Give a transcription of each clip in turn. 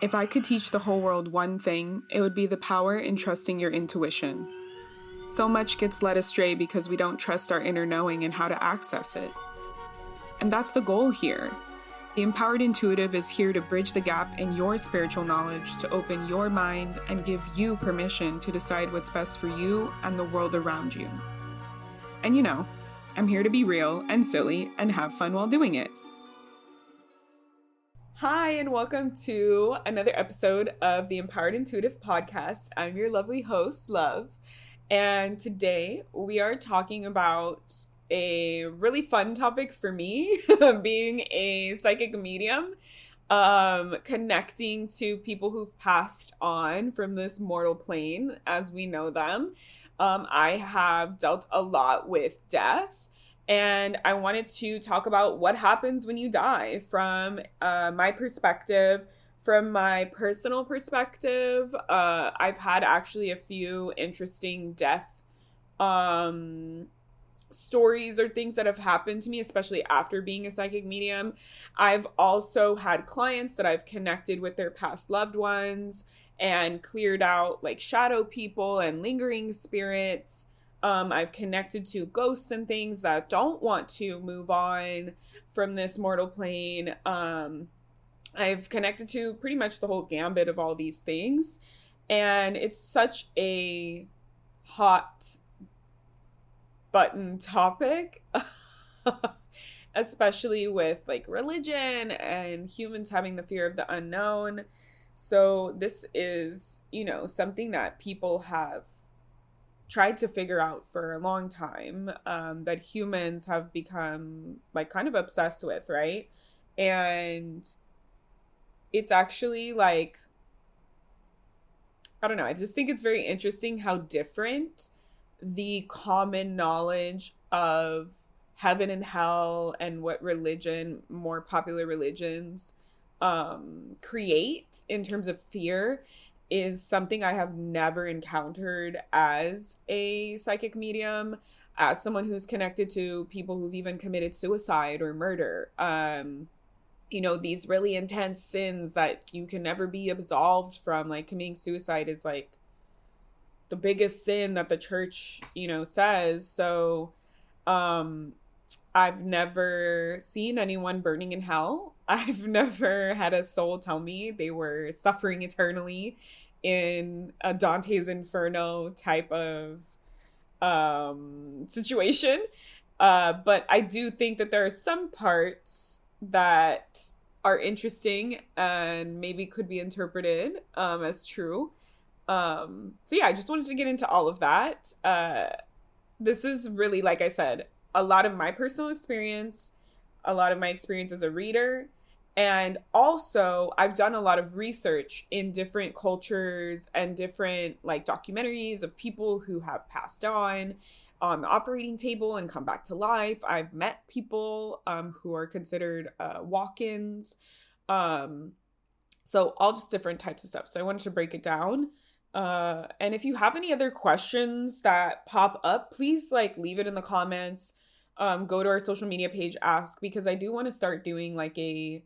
If I could teach the whole world one thing, it would be the power in trusting your intuition. So much gets led astray because we don't trust our inner knowing and how to access it. And that's the goal here. The Empowered Intuitive is here to bridge the gap in your spiritual knowledge, to open your mind and give you permission to decide what's best for you and the world around you. And I'm here to be real and silly and have fun while doing it. Hi, and welcome to another episode of the Empowered Intuitive podcast. I'm your lovely host, Love. And today we are talking about a really fun topic for me, being a psychic medium, connecting to people who've passed on from this mortal plane as we know them. I have dealt a lot with death, and I wanted to talk about what happens when you die from my perspective. From my personal perspective, I've had actually a few interesting death stories or things that have happened to me, especially after being a psychic medium. I've also had clients that I've connected with their past loved ones and cleared out like shadow people and lingering spirits. I've connected to ghosts and things that don't want to move on from this mortal plane. I've connected to pretty much the whole gambit of all these things. And it's such a hot button topic, especially with like religion and humans having the fear of the unknown. So this is, something that people have tried to figure out for a long time, that humans have become like kind of obsessed with, right? And it's actually like, I don't know, I just think it's very interesting how different the common knowledge of heaven and hell and what religion, more popular religions, create in terms of fear is something I have never encountered as a psychic medium, as someone who's connected to people who've even committed suicide or murder. These really intense sins that you can never be absolved from, like committing suicide is like the biggest sin that the church, says. So, I've never seen anyone burning in hell. I've never had a soul tell me they were suffering eternally in a Dante's Inferno type of situation. But I do think that there are some parts that are interesting and maybe could be interpreted as true. So yeah, I just wanted to get into all of that. This is really, like I said, a lot of my personal experience, a lot of my experience as a reader, and also I've done a lot of research in different cultures and different like documentaries of people who have passed on the operating table and come back to life. I've met people who are considered walk-ins. So all just different types of stuff. So I wanted to break it down. And if you have any other questions that pop up, please leave it in the comments. Go to our social media page, ask, because I do want to start doing like a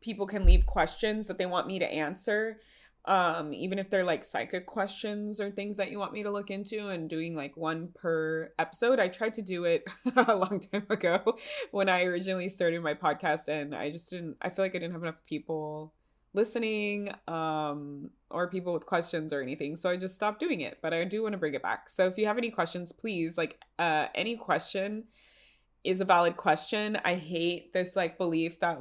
people can leave questions that they want me to answer. Even if they're like psychic questions or things that you want me to look into, and doing like one per episode. I tried to do it a long time ago when I originally started my podcast, and I feel like I didn't have enough people listening, or people with questions or anything. So I just stopped doing it, but I do want to bring it back. So if you have any questions, please, any question is a valid question. I hate this belief that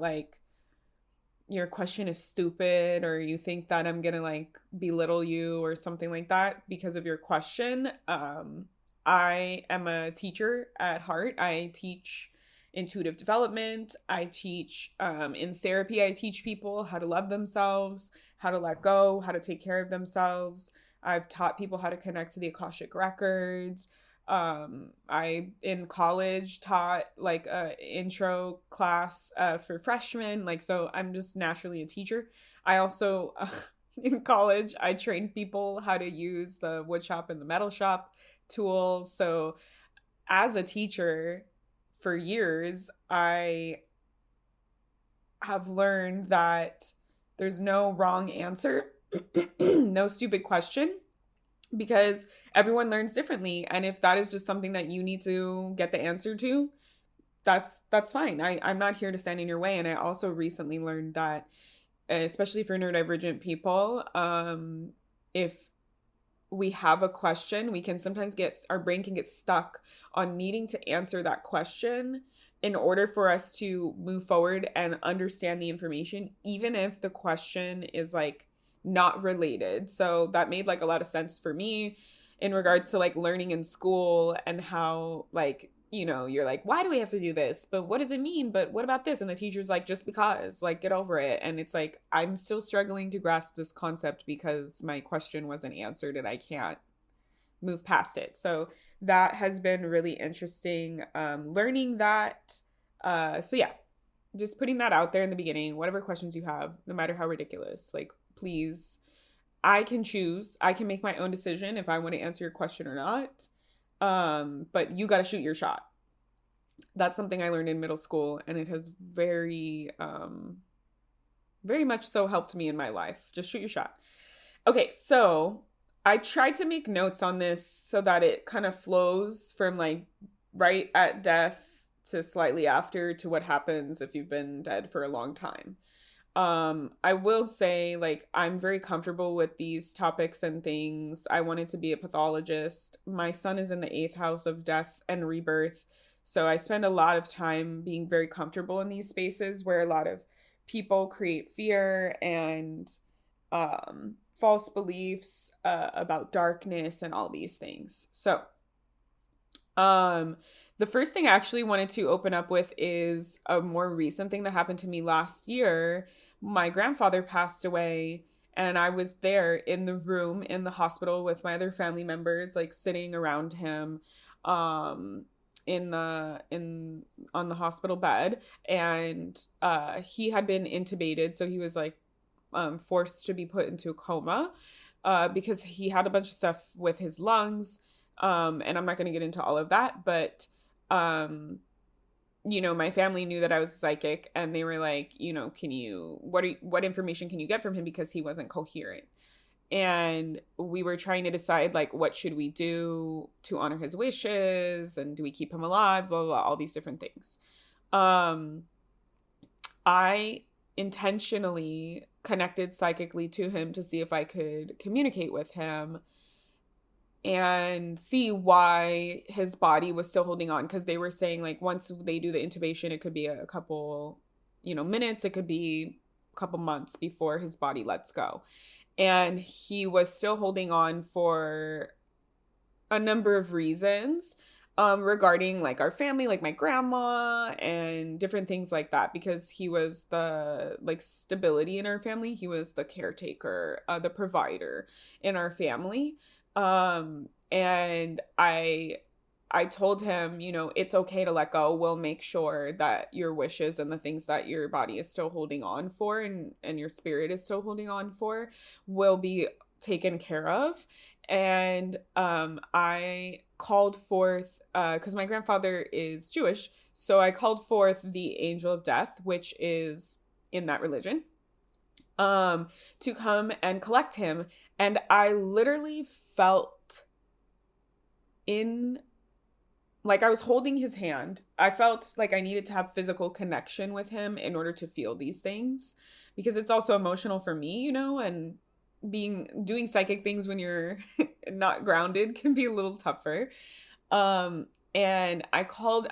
your question is stupid, or you think that I'm gonna belittle you or something like that because of your question. I am a teacher at heart. I teach intuitive development. I teach in therapy. I teach people how to love themselves, how to let go, how to take care of themselves. I've taught people how to connect to the Akashic records. I in college taught a intro class for freshmen. So I'm just naturally a teacher. I also in college I trained people how to use the wood shop and the metal shop tools. So as a teacher for years, I have learned that there's no wrong answer, no stupid question, because everyone learns differently. And if that is just something that you need to get the answer to, that's fine. I'm not here to stand in your way. And I also recently learned that, especially for neurodivergent people, if we have a question, we can sometimes get, our brain can get stuck on needing to answer that question in order for us to move forward and understand the information, even if the question is like not related. So that made like a lot of sense for me in regards to like learning in school and how like, you know, you're like, why do we have to do this? But what does it mean? But what about this? And the teacher's like, just because, like, get over it. And it's like, I'm still struggling to grasp this concept because my question wasn't answered and I can't move past it. So that has been really interesting, learning that. So yeah, just putting that out there in the beginning, whatever questions you have, no matter how ridiculous, like, please, I can choose, I can make my own decision if I want to answer your question or not. But you got to shoot your shot. That's something I learned in middle school, and it has very much so helped me in my life. Just shoot your shot. Okay, so I tried to make notes on this so that it kind of flows from like right at death to slightly after to what happens if you've been dead for a long time. I will say, like, I'm very comfortable with these topics and things. I wanted to be a pathologist. My son is in the eighth house of death and rebirth. So I spend a lot of time being very comfortable in these spaces where a lot of people create fear and false beliefs about darkness and all these things. So, the first thing I actually wanted to open up with is a more recent thing that happened to me last year. My grandfather passed away, and I was there in the room in the hospital with my other family members, like sitting around him, in on the hospital bed, and he had been intubated, so he was like forced to be put into a coma because he had a bunch of stuff with his lungs, and I'm not going to get into all of that, but you know, my family knew that I was psychic, and they were like, you know, what information can you get from him, because he wasn't coherent. And we were trying to decide, like, what should we do to honor his wishes, and do we keep him alive, blah, blah, blah, all these different things. I intentionally connected psychically to him to see if I could communicate with him and see why his body was still holding on, because they were saying, like, once they do the intubation, it could be a couple, you know, minutes, it could be a couple months before his body lets go. And he was still holding on for a number of reasons, regarding like our family, like my grandma and different things like that, because he was the like stability in our family. He was the caretaker, the provider in our family. And I told him, you know, it's okay to let go. We'll make sure that your wishes and the things that your body is still holding on for, and your spirit is still holding on for, will be taken care of. And I called forth, because my grandfather is Jewish, so I called forth the angel of death, which is in that religion, to come and collect him. And I literally felt like I was holding his hand. I felt like I needed to have physical connection with him in order to feel these things, because it's also emotional for me, you know, and doing psychic things when you're not grounded can be a little tougher. And I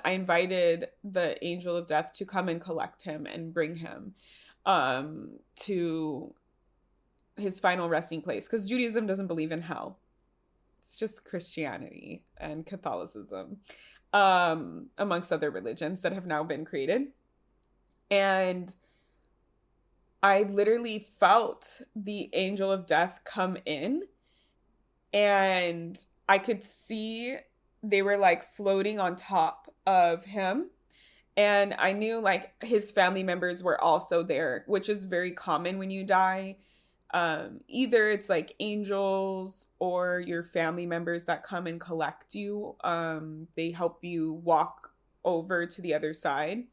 invited the angel of death to come and collect him and bring him to his final resting place, because Judaism doesn't believe in hell. It's just Christianity and Catholicism, amongst other religions that have now been created. And I literally felt the angel of death come in, and I could see they were like floating on top of him. And I knew like his family members were also there, which is very common when you die. Either it's like angels or your family members that come and collect you. They help you walk over to the other side.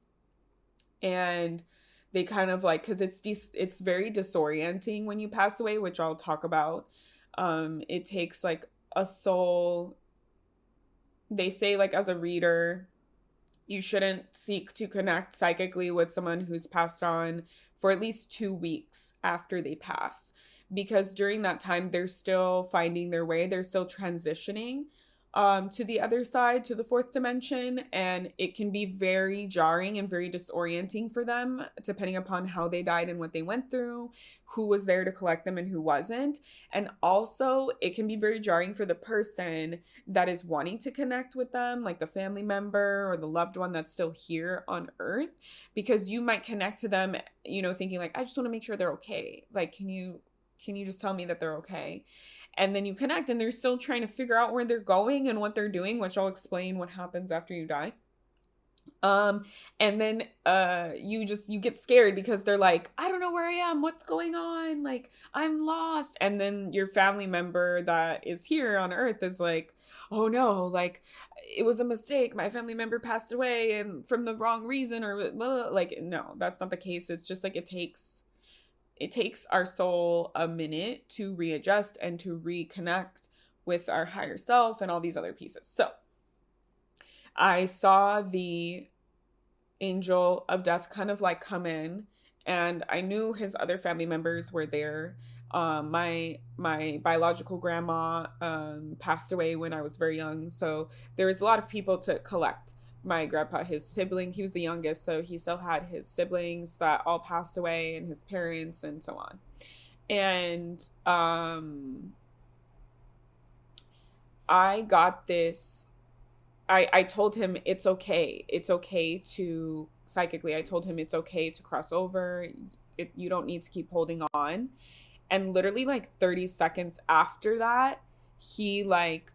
And they kind of like, because it's very disorienting when you pass away, which I'll talk about. It takes like a soul. They say like as a reader, you shouldn't seek to connect psychically with someone who's passed on for at least 2 weeks after they pass, because during that time they're still finding their way, they're still transitioning to the other side, to the fourth dimension, and it can be very jarring and very disorienting for them, depending upon how they died and what they went through, who was there to collect them and who wasn't. And also, it can be very jarring for the person that is wanting to connect with them, like the family member or the loved one that's still here on earth, because you might connect to them, thinking like, I just want to make sure they're okay. Like, can you just tell me that they're okay? And then you connect and they're still trying to figure out where they're going and what they're doing, which I'll explain what happens after you die. And then you get scared because they're like, I don't know where I am, what's going on, like I'm lost. And then your family member that is here on earth is like, oh no, like it was a mistake, my family member passed away and from the wrong reason, or blah, blah. Like no, that's not the case. It's just like it takes our soul a minute to readjust and to reconnect with our higher self and all these other pieces. So I saw the angel of death kind of like come in, and I knew his other family members were there. My biological grandma passed away when I was very young, so there was a lot of people to collect. My grandpa, his sibling, he was the youngest, so he still had his siblings that all passed away and his parents and so on. And I got this. I told him it's okay. It's okay to psychically. I told him it's okay to cross over. You don't need to keep holding on. And literally like 30 seconds after that, he like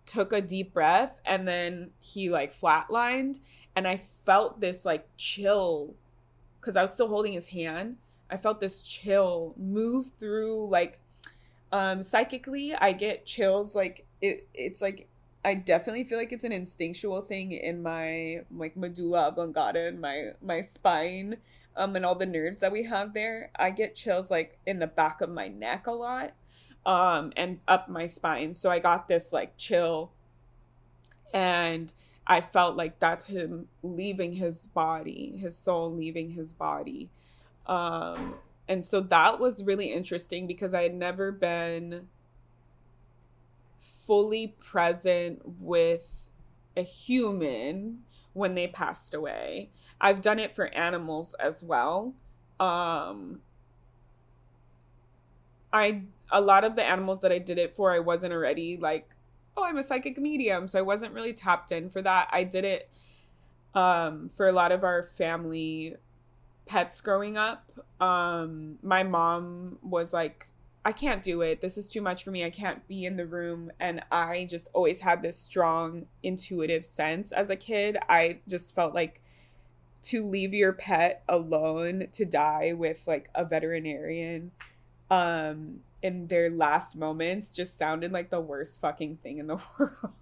took a deep breath and then he like flatlined, and I felt this like chill because I was still holding his hand. I felt this chill move through, like psychically I get chills, like it's like I definitely feel like it's an instinctual thing in my like medulla oblongata and my spine, and all the nerves that we have there. I get chills like in the back of my neck a lot, and up my spine. So I got this like chill, and I felt like that's him leaving his body, his soul leaving his body. And so that was really interesting because I had never been fully present with a human when they passed away. I've done it for animals as well. A lot of the animals that I did it for, I wasn't already like, oh, I'm a psychic medium, so I wasn't really tapped in for that. I did it for a lot of our family pets growing up. My mom was like, I can't do it. This is too much for me. I can't be in the room. And I just always had this strong intuitive sense as a kid. I just felt like to leave your pet alone to die with like a veterinarian in their last moments just sounded like the worst fucking thing in the world.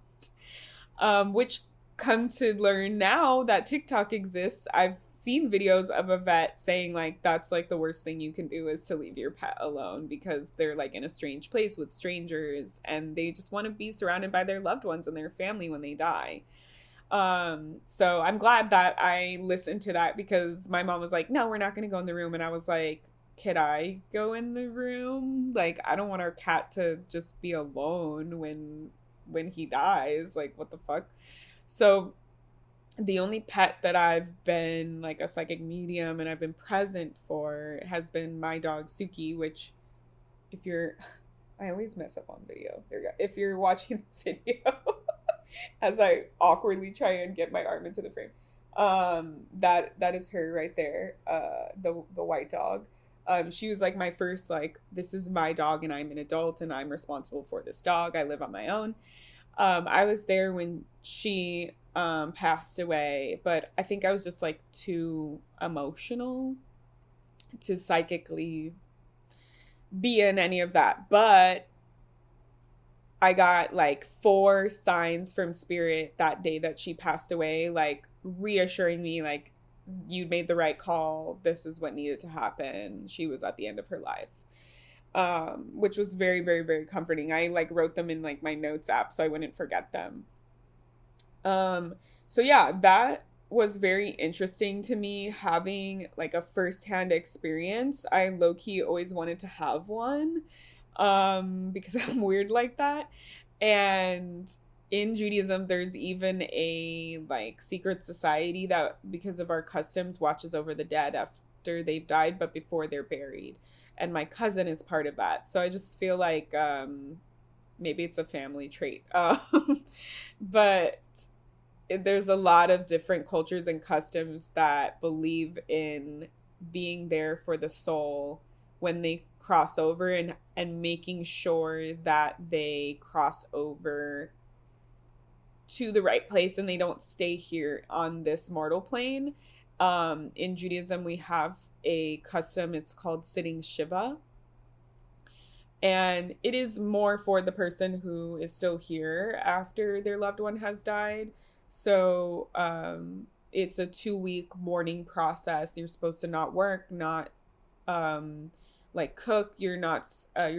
Which come to learn now that TikTok exists, I've seen videos of a vet saying like that's like the worst thing you can do is to leave your pet alone because they're like in a strange place with strangers and they just want to be surrounded by their loved ones and their family when they die. So I'm glad that I listened to that because my mom was like, no, we're not going to go in the room. And I was like, could I go in the room? Like, I don't want our cat to just be alone when he dies. Like, what the fuck? So the only pet that I've been like a psychic medium and I've been present for has been my dog Suki, which if you're, I always mess up on video. There you go. If you're watching the video as I awkwardly try and get my arm into the frame, that is her right there. The white dog. She was like my first, like, this is my dog and I'm an adult and I'm responsible for this dog. I live on my own. I was there when she passed away, but I think I was just like too emotional to psychically be in any of that. But I got like 4 signs from spirit that day that she passed away, like reassuring me like you made the right call. This is what needed to happen. She was at the end of her life. Which was very, very, very comforting. I like wrote them in like my notes app so I wouldn't forget them. Um, so yeah, that was very interesting to me having like a firsthand experience. I low key always wanted to have one because I'm weird like that. And in Judaism, there's even a like secret society that, because of our customs, watches over the dead after they've died, but before they're buried. And my cousin is part of that. So I just feel like maybe it's a family trait. But there's a lot of different cultures and customs that believe in being there for the soul when they cross over, and making sure that they cross over to the right place and they don't stay here on this mortal plane. In Judaism, we have a custom, it's called sitting Shiva. And it is more for the person who is still here after their loved one has died. So it's a 2-week mourning process. You're supposed to not work, not like cook. You're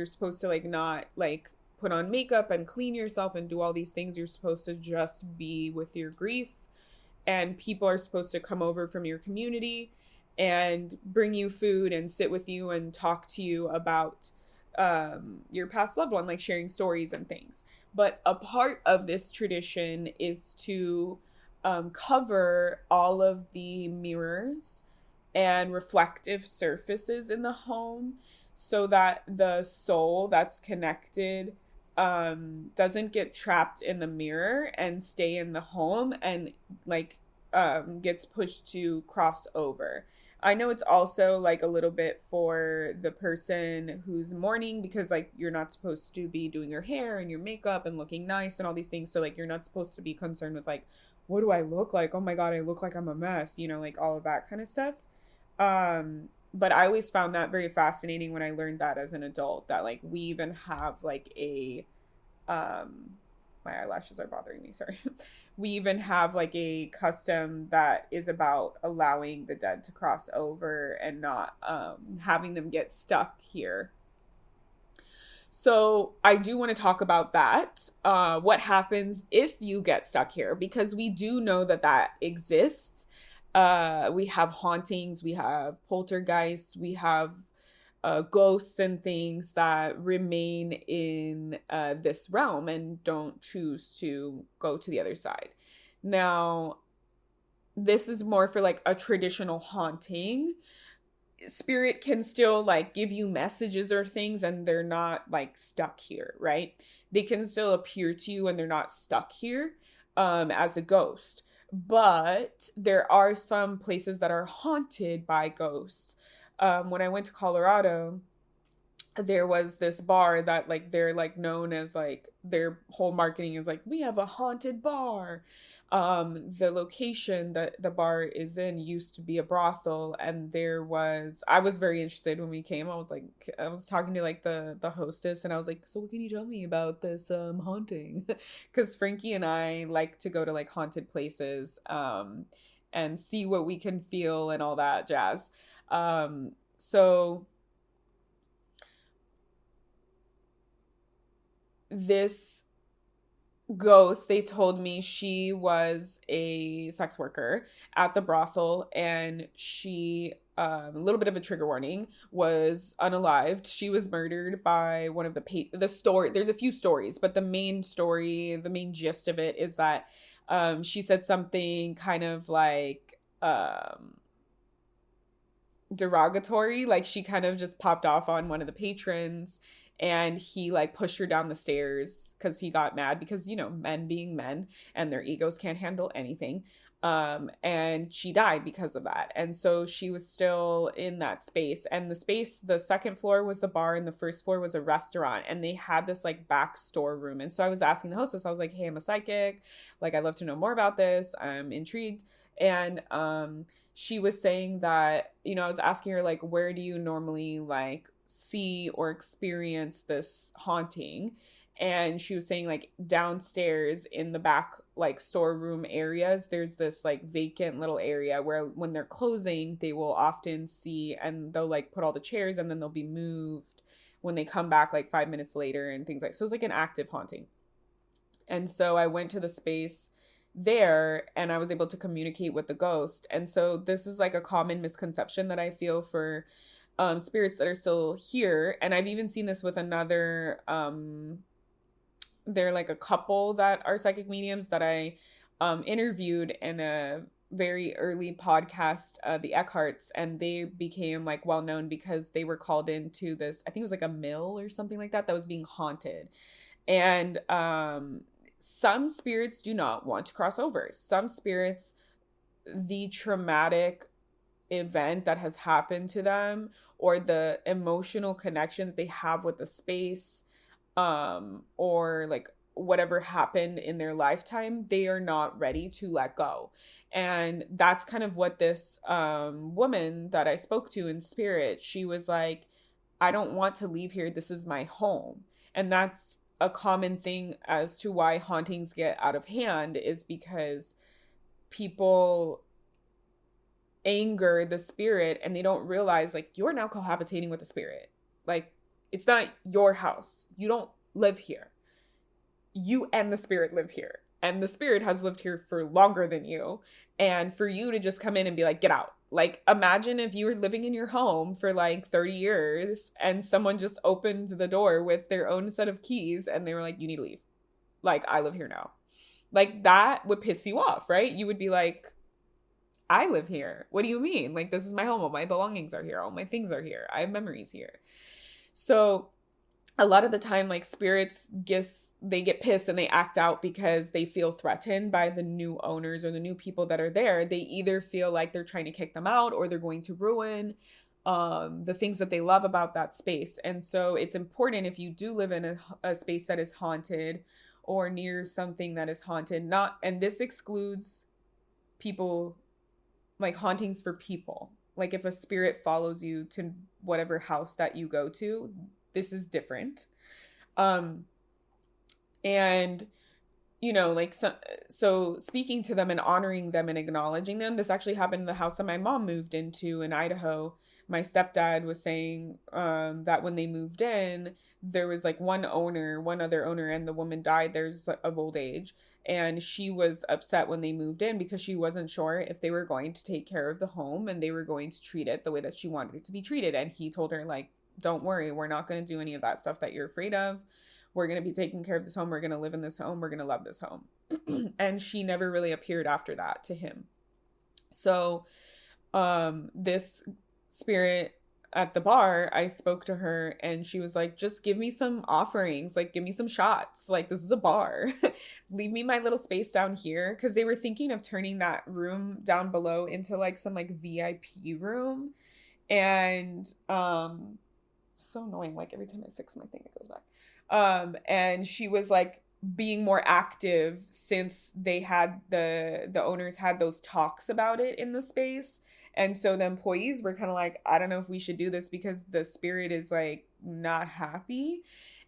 supposed to like not like put on makeup and clean yourself and do all these things. You're supposed to just be with your grief, and people are supposed to come over from your community and bring you food and sit with you and talk to you about your past loved one, like sharing stories and things. But a part of this tradition is to cover all of the mirrors and reflective surfaces in the home so that the soul that's connected doesn't get trapped in the mirror and stay in the home and like gets pushed to cross over. I know it's also like a little bit for the person who's mourning, because like you're not supposed to be doing your hair and your makeup and looking nice and all these things. So like you're not supposed to be concerned with like, what do I look like? Oh my God, I look like I'm a mess, you know, like all of that kind of stuff. But I always found that very fascinating when I learned that as an adult, that like we even have like a my eyelashes are bothering me, sorry. We even have like a custom that is about allowing the dead to cross over and not having them get stuck here. So I do want to talk about that. What happens if you get stuck here? Because we do know that that exists. We have hauntings, we have poltergeists, we have ghosts and things that remain in this realm and don't choose to go to the other side. Now, this is more for like a traditional haunting. Spirit can still like give you messages or things and they're not like stuck here, right? They can still appear to you and they're not stuck here as a ghost. But there are some places that are haunted by ghosts. When I went to Colorado, there was this bar that like they're like known as like their whole marketing is like, we have a haunted bar. The location that the bar is in used to be a brothel, and I was very interested when we came. I was talking to like the hostess, and I was like, so what can you tell me about this haunting? Because Frankie and I like to go to like haunted places and see what we can feel and all that jazz. So this ghost, they told me she was a sex worker at the brothel, and she, a little bit of a trigger warning, was unalived. She was murdered by one of the story. There's a few stories, but the main story, the main gist of it is that she said something kind of like derogatory, like she kind of just popped off on one of the patrons, and he like pushed her down the stairs because he got mad, because you know, men being men and their egos can't handle anything. And she died because of that. And so she was still in that space, and the second floor was the bar and the first floor was a restaurant, and they had this like back storeroom. And so I was asking the hostess, I was like, hey, I'm a psychic, like I'd love to know more about this, I'm intrigued. And she was saying that, you know, I was asking her like, where do you normally like see or experience this haunting? And she was saying like downstairs in the back like storeroom areas, there's this like vacant little area where when they're closing, they will often see, and they'll like put all the chairs and then they'll be moved when they come back like 5 minutes later and things like, so it's like an active haunting. And so I went to the space there and I was able to communicate with the ghost. And so this is like a common misconception that I feel for spirits that are still here. And I've even seen this with another they're like a couple that are psychic mediums that I interviewed in a very early podcast, the Eckharts, and they became like well known because they were called into this, I think it was like a mill or something like that was being haunted. And some spirits do not want to cross over. Some spirits, the traumatic event that has happened to them or the emotional connection that they have with the space, or like whatever happened in their lifetime, they are not ready to let go. And that's kind of what this woman that I spoke to in spirit, she was like, I don't want to leave here. This is my home. And that's a common thing as to why hauntings get out of hand, is because people anger the spirit and they don't realize like you're now cohabitating with the spirit. Like it's not your house. You don't live here. You and the spirit live here. And the spirit has lived here for longer than you. And for you to just come in and be like, get out. Like, imagine if you were living in your home for like 30 years and someone just opened the door with their own set of keys and they were like, you need to leave. Like, I live here now. Like, that would piss you off, right? You would be like, I live here. What do you mean? Like, this is my home. All my belongings are here. All my things are here. I have memories here. So a lot of the time, like spirits they get pissed and they act out because they feel threatened by the new owners or the new people that are there. They either feel like they're trying to kick them out or they're going to ruin the things that they love about that space. And so it's important, if you do live in a space that is haunted or near something that is haunted, not, and this excludes people, like hauntings for people. Like if a spirit follows you to whatever house that you go to, this is different. And you know, like, so speaking to them and honoring them and acknowledging them, this actually happened in the house that my mom moved into in Idaho. My stepdad was saying that when they moved in, there was like one other owner, and the woman died there's of old age. And she was upset when they moved in because she wasn't sure if they were going to take care of the home and they were going to treat it the way that she wanted it to be treated. And he told her, like, don't worry, we're not going to do any of that stuff that you're afraid of. We're going to be taking care of this home. We're going to live in this home. We're going to love this home. And she never really appeared after that to him. So this spirit at the bar, I spoke to her and she was like, just give me some offerings. Like, give me some shots. Like, this is a bar. Leave me my little space down here. Because they were thinking of turning that room down below into like some like VIP room. And so annoying. Like every time I fix my thing, it goes back. And she was like being more active since they had the owners had those talks about it in the space. And so the employees were kind of like, I don't know if we should do this because the spirit is like not happy.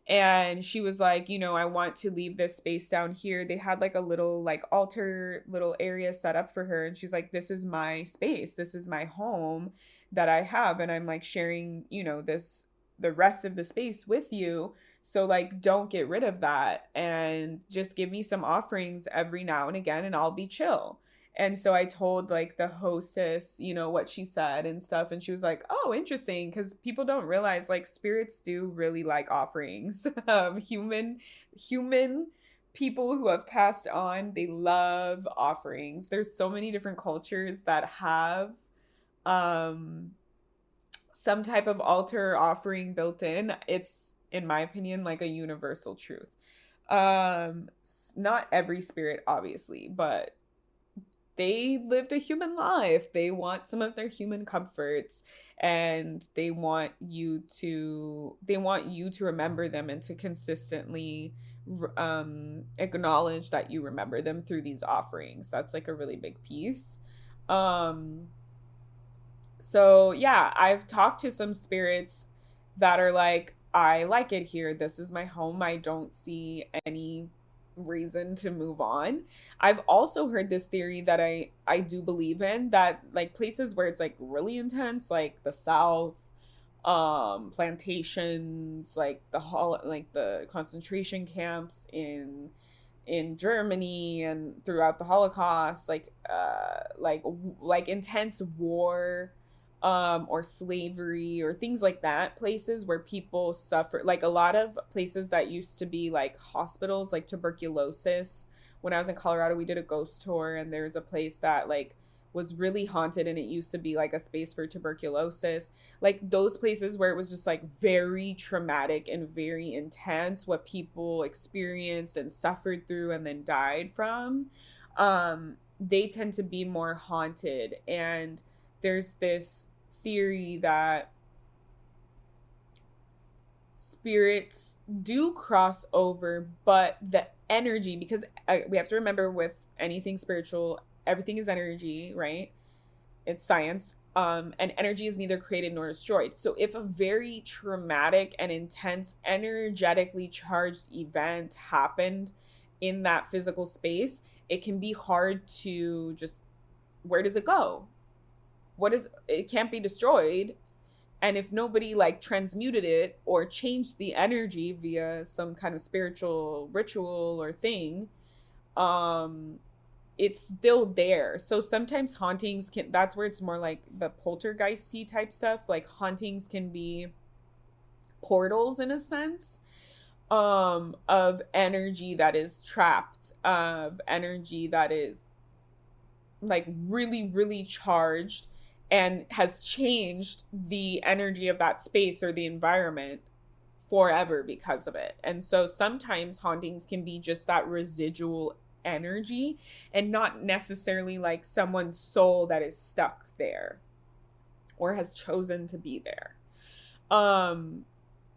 And she was like, you know, I want to leave this space down here. They had like a little like altar little area set up for her. And she's like, this is my space. This is my home that I have. And I'm like sharing, you know, the rest of the space with you. So like, don't get rid of that and just give me some offerings every now and again and I'll be chill. And so I told like the hostess, you know, what she said and stuff. And she was like, oh, interesting. Because people don't realize like spirits do really like offerings. Human people who have passed on, they love offerings. There's so many different cultures that have some type of altar offering built in. It's, in my opinion, like a universal truth. Not every spirit, obviously, but they lived a human life. They want some of their human comforts, and they want you to remember them and to consistently acknowledge that you remember them through these offerings. That's like a really big piece. So yeah, I've talked to some spirits that are like, I like it here. This is my home. I don't see any reason to move on. I've also heard this theory that I do believe in, that like places where it's like really intense, like the South, plantations, like like the concentration camps in Germany and throughout the Holocaust, like intense war, or slavery or things like that, places where people suffer, like a lot of places that used to be like hospitals, like tuberculosis. When I was in Colorado, we did a ghost tour, and there's a place that like was really haunted, and it used to be like a space for tuberculosis. Like those places where it was just like very traumatic and very intense, what people experienced and suffered through and then died from, they tend to be more haunted. And there's this theory that spirits do cross over, but the energy, because we have to remember with anything spiritual, everything is energy, right? It's science. And energy is neither created nor destroyed. So if a very traumatic and intense, energetically charged event happened in that physical space, it can be hard to just, where does it go? It can't be destroyed. And if nobody like transmuted it or changed the energy via some kind of spiritual ritual or thing, um it's still there. So sometimes hauntings can, that's where it's more like the poltergeisty type stuff. Like hauntings can be portals in a sense, of energy that is trapped, of energy that is like really, really charged and has changed the energy of that space or the environment forever because of it. And so sometimes hauntings can be just that residual energy and not necessarily like someone's soul that is stuck there or has chosen to be there.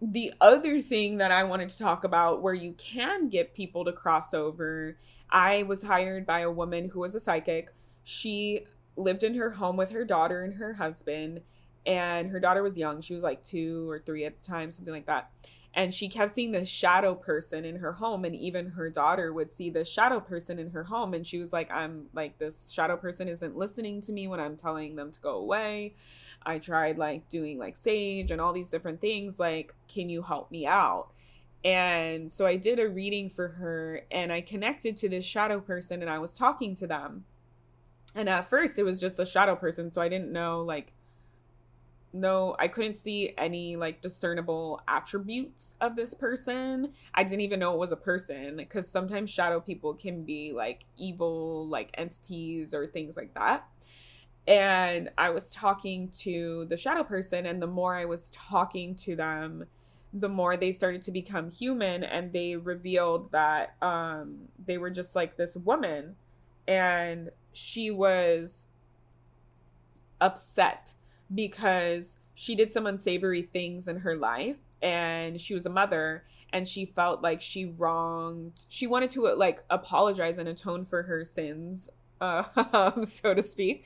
The other thing that I wanted to talk about where you can get people to cross over, I was hired by a woman who was a psychic. She lived in her home with her daughter and her husband, and her daughter was young. She was like 2 or 3 at the time, something like that. And she kept seeing this shadow person in her home, and even her daughter would see this shadow person in her home, and she was like, I'm like, this shadow person isn't listening to me when I'm telling them to go away. I tried like doing like sage and all these different things, like, can you help me out? And so I did a reading for her, and I connected to this shadow person, and I was talking to them. And at first it was just a shadow person, so I didn't know, like, no, I couldn't see any like discernible attributes of this person. I didn't even know it was a person, because sometimes shadow people can be like evil, like entities or things like that. And I was talking to the shadow person, and the more I was talking to them, the more they started to become human, and they revealed that they were just like this woman, and she was upset because she did some unsavory things in her life, and she was a mother, and she felt like she wanted to like apologize and atone for her sins, so to speak,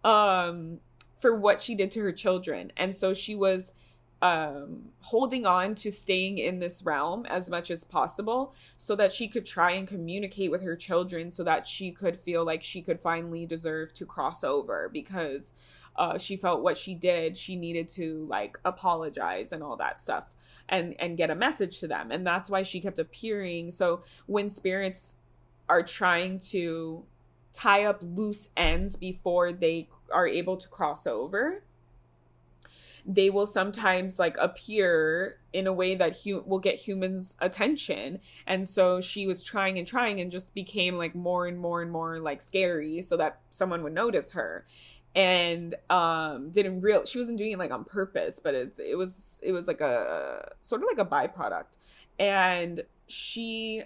for what she did to her children. And so she was holding on to staying in this realm as much as possible so that she could try and communicate with her children, so that she could feel like she could finally deserve to cross over, because she felt what she did, she needed to like apologize and all that stuff, and get a message to them. And that's why she kept appearing. So when spirits are trying to tie up loose ends before they are able to cross over, they will sometimes like appear in a way that will get humans' attention. And so she was trying and trying, and just became like more and more and more like scary, so that someone would notice her. And she wasn't doing it like on purpose, but it was like a sort of like a byproduct. And she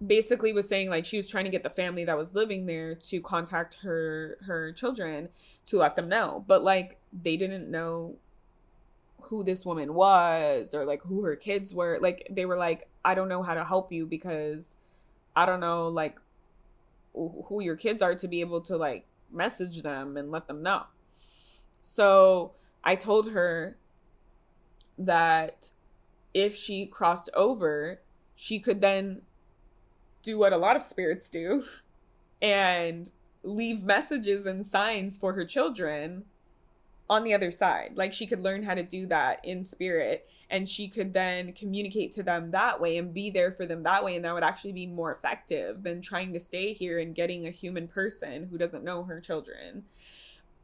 basically was saying like she was trying to get the family that was living there to contact her children to let them know, but like they didn't know who this woman was or like who her kids were. Like they were like, I don't know how to help you, because I don't know like who your kids are to be able to like message them and let them know. So I told her, that if she crossed over, she could then do what a lot of spirits do and leave messages and signs for her children on the other side. Like she could learn how to do that in spirit, and she could then communicate to them that way and be there for them that way, and that would actually be more effective than trying to stay here and getting a human person who doesn't know her children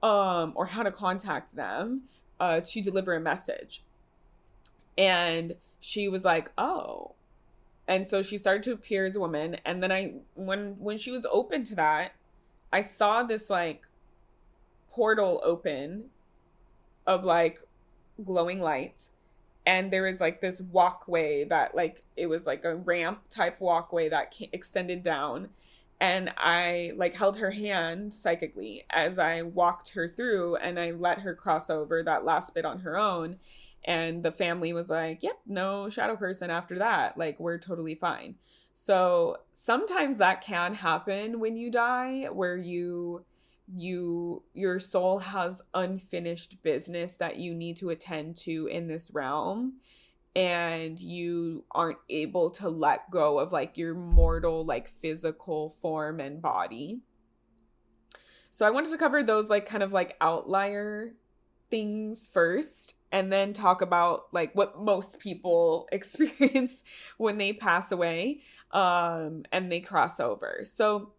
or how to contact them to deliver a message. And she was like, oh. And so she started to appear as a woman. And then when she was open to that, I saw this like portal open of like glowing light. And there was like this walkway that like, it was like a ramp type walkway that extended down. And I like held her hand psychically as I walked her through, and I let her cross over that last bit on her own. And the family was like, yep, no shadow person after that. Like, we're totally fine. So sometimes that can happen when you die, where your soul has unfinished business that you need to attend to in this realm, and you aren't able to let go of like your mortal like physical form and body. So I wanted to cover those like kind of like outlier things first, and then talk about like what most people experience when they pass away and they cross over. So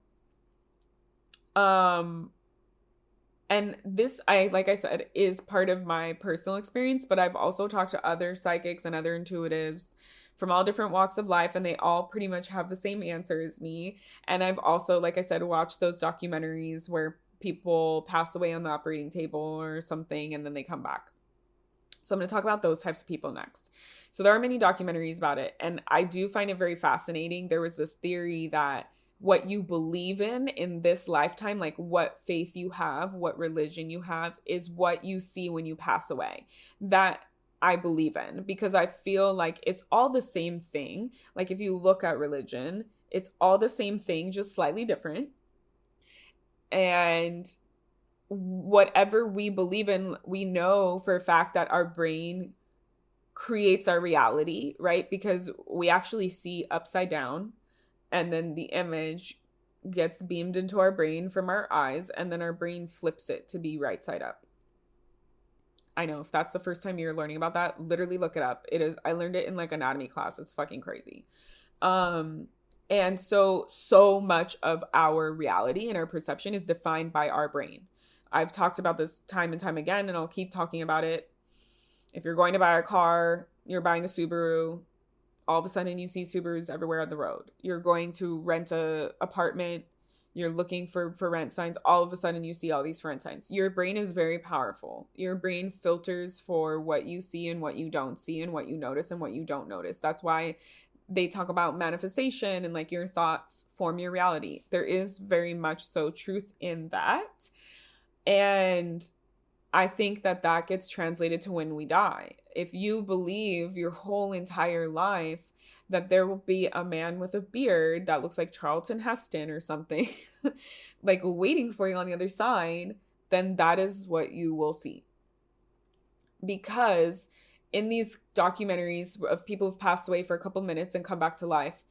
and this, like I said, is part of my personal experience, but I've also talked to other psychics and other intuitives from all different walks of life, and they all pretty much have the same answer as me. And I've also, like I said, watched those documentaries where people pass away on the operating table or something, and then they come back. So I'm going to talk about those types of people next. So there are many documentaries about it, and I do find it very fascinating. There was this theory that what you believe in this lifetime, like what faith you have, what religion you have, is what you see when you pass away. That I believe in, because I feel like it's all the same thing. Like if you look at religion, it's all the same thing, just slightly different. And whatever we believe in, we know for a fact that our brain creates our reality, right? Because we actually see upside down, and then the image gets beamed into our brain from our eyes, and then our brain flips it to be right side up. I know, if that's the first time you're learning about that, literally look it up. It is, I learned it in like anatomy class. It's fucking crazy. And so much of our reality and our perception is defined by our brain. I've talked about this time and time again, and I'll keep talking about it. If you're going to buy a car, you're buying a Subaru, all of a sudden you see Subarus everywhere on the road. You're going to rent a apartment, you're looking for rent signs, all of a sudden you see all these rent signs. Your brain is very powerful. Your brain filters for what you see and what you don't see, and what you notice and what you don't notice. That's why they talk about manifestation and like your thoughts form your reality. There is very much so truth in that. And I think that that gets translated to when we die. If you believe your whole entire life that there will be a man with a beard that looks like Charlton Heston or something, like waiting for you on the other side, then that is what you will see. Because in these documentaries of people who've passed away for a couple minutes and come back to life,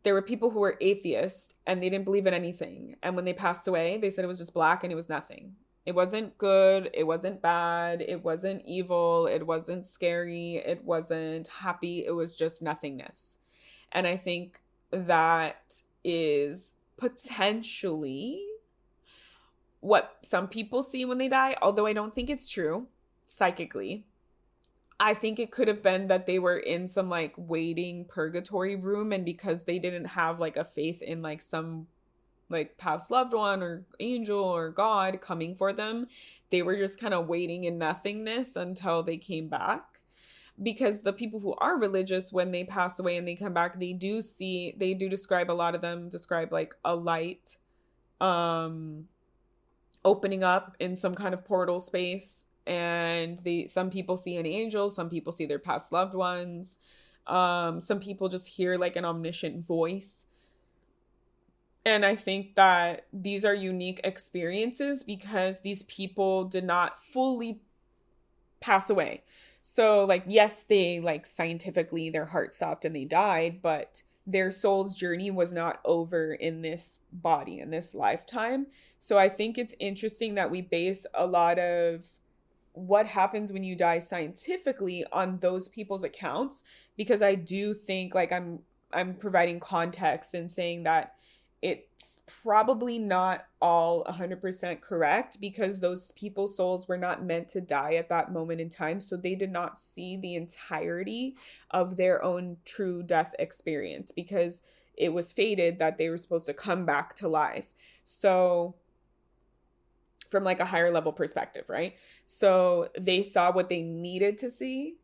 there were people who were atheists and they didn't believe in anything. And when they passed away, they said it was just black and it was nothing. It wasn't good. It wasn't bad. It wasn't evil. It wasn't scary. It wasn't happy. It was just nothingness. And I think that is potentially what some people see when they die, although I don't think it's true psychically. I think it could have been that they were in some like waiting purgatory room, and because they didn't have like a faith in like some like past loved one or angel or God coming for them, they were just kind of waiting in nothingness until they came back. Because the people who are religious, when they pass away and they come back, they do describe, a lot of them describe like a light opening up in some kind of portal space. And some people see an angel, some people see their past loved ones. Some people just hear like an omniscient voice. And I think that these are unique experiences because these people did not fully pass away. So like yes, they like scientifically their heart stopped and they died, but their soul's journey was not over in this body in this lifetime. So I think it's interesting that we base a lot of what happens when you die scientifically on those people's accounts, because I do think like I'm providing context and saying that it's probably not all 100% correct, because those people's souls were not meant to die at that moment in time, so they did not see the entirety of their own true death experience, because it was fated that they were supposed to come back to life. So from like a higher level perspective, right? So they saw what they needed to see,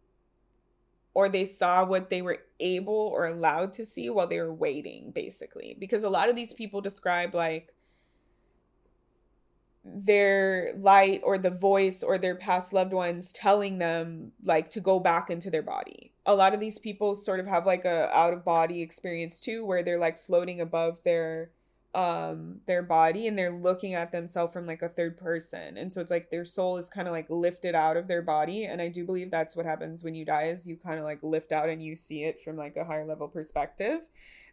or they saw what they were able or allowed to see while they were waiting, basically. Because a lot of these people describe like their light or the voice or their past loved ones telling them like to go back into their body. A lot of these people sort of have like a out of body experience too, where they're like floating above their body and they're looking at themselves from like a third person, and so it's like their soul is kind of like lifted out of their body. And I do believe that's what happens when you die, is you kind of like lift out and you see it from like a higher level perspective.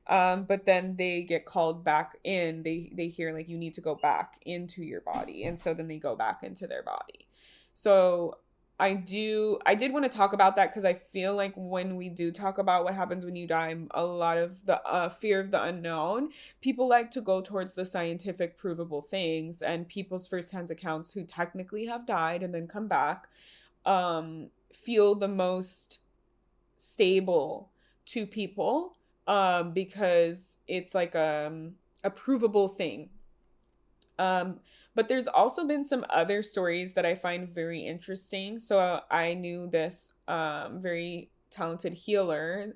But then they get called back in. They hear like you need to go back into your body, and so then they go back into their body. So I did want to talk about that, because I feel like when we do talk about what happens when you die, a lot of the fear of the unknown, people like to go towards the scientific provable things, and people's firsthand accounts who technically have died and then come back feel the most stable to people, because it's like a provable thing. Um, but there's also been some other stories that I find very interesting. So I knew this very talented healer,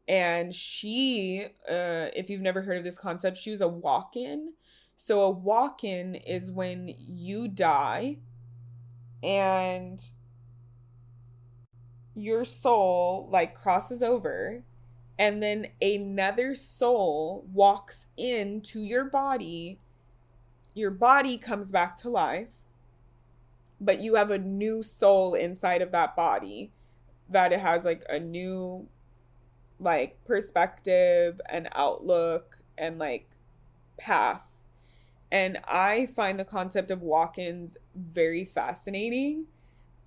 and she, if you've never heard of this concept, she was a walk-in. So a walk-in is when you die and your soul like crosses over, and then another soul walks into your body comes back to life, but you have a new soul inside of that body, that it has like a new like perspective and outlook and like path. And I find the concept of walk-ins very fascinating.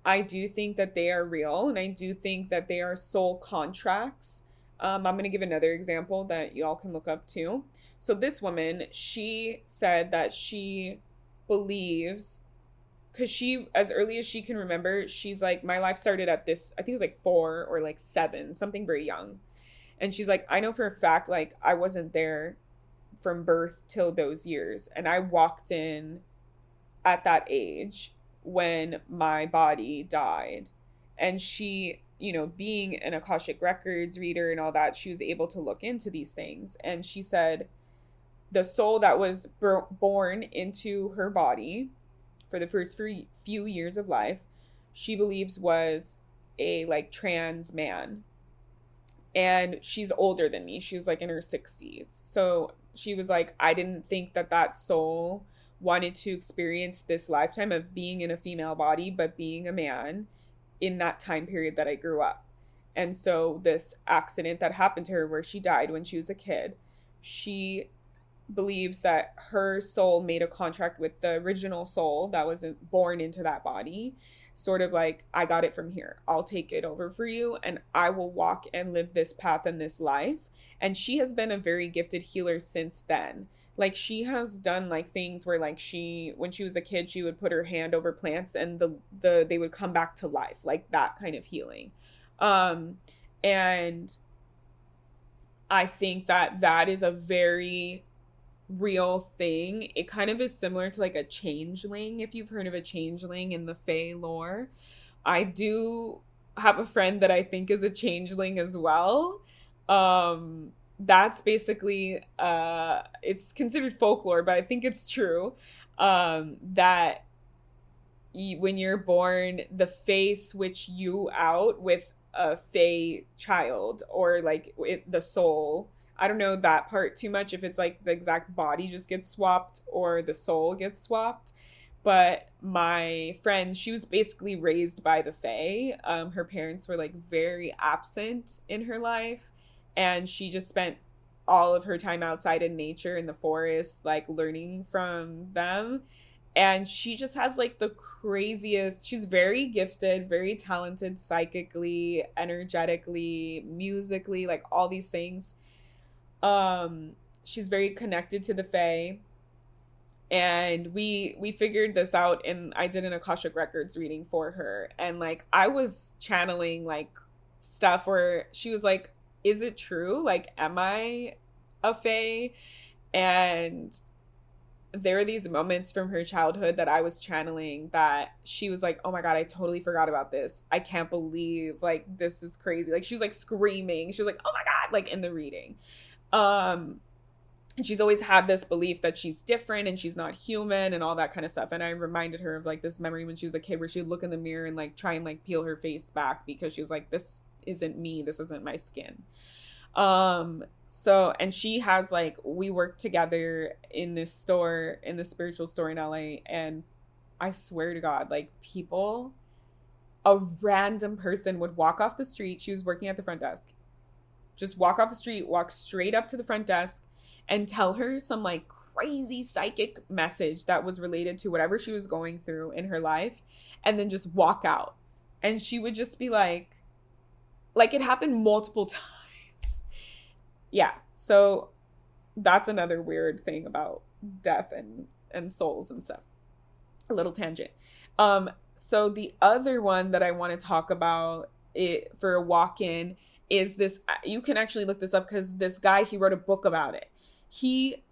I do think that they are real, and I do think that they are soul contracts. I'm going to give another example that y'all can look up too. So this woman, she said that she believes, because she, as early as she can remember, she's like, my life started at this, I think it was like 4 or like 7, something very young. And she's like, I know for a fact, like I wasn't there from birth till those years. And I walked in at that age when my body died. And she, you know, being an Akashic Records reader and all that, she was able to look into these things. And she said the soul that was born into her body for the first few years of life, she believes was a like trans man. And she's older than me. She was like in her 60s. So she was like, I didn't think that that soul wanted to experience this lifetime of being in a female body, but being a man in that time period that I grew up. And so this accident that happened to her where she died when she was a kid, she believes that her soul made a contract with the original soul that was born into that body, sort of like, I got it from here, I'll take it over for you, and I will walk and live this path in this life. And she has been a very gifted healer since then. Like she has done like things where like she, when she was a kid, she would put her hand over plants and they would come back to life, like that kind of healing. And I think that that is a very real thing. It kind of is similar to like a changeling, if you've heard of a changeling in the Fae lore. I do have a friend that I think is a changeling as well. That's basically it's considered folklore, but I think it's true. That when you're born, the Fae switch you out with a Fae child, or like the soul. I don't know that part too much, if it's like the exact body just gets swapped or the soul gets swapped. But my friend, she was basically raised by the Fae. Her parents were like very absent in her life, and she just spent all of her time outside in nature in the forest, like learning from them. And she just has like the craziest, she's very gifted, very talented psychically, energetically, musically, like all these things. She's very connected to the Fae, and we figured this out, and I did an Akashic Records reading for her, and like I was channeling like stuff where she was like, is it true, like am I a Fae? And there are these moments from her childhood that I was channeling that she was like, oh my god, I totally forgot about this, I can't believe, like this is crazy, like she was like screaming, she was like, oh my god, like in the reading. um and she's always had this belief that she's different and she's not human and all that kind of stuff. And I reminded her of like this memory when she was a kid where she'd look in the mirror and like try and like peel her face back because she was like, this isn't me, this isn't my skin. So, and she has like, we worked together in this store, in the spiritual store in LA, and I swear to God, like people, a random person would walk off the street. She was working at the front desk. Just walk off the street, walk straight up to the front desk, and tell her some like crazy psychic message that was related to whatever she was going through in her life, and then just walk out. And she would just be like it happened multiple times. Yeah. So that's another weird thing about death and souls and stuff. A little tangent. So the other one that I want to talk about it for a walk-in is this. You can actually look this up because this guy, he wrote a book about it. He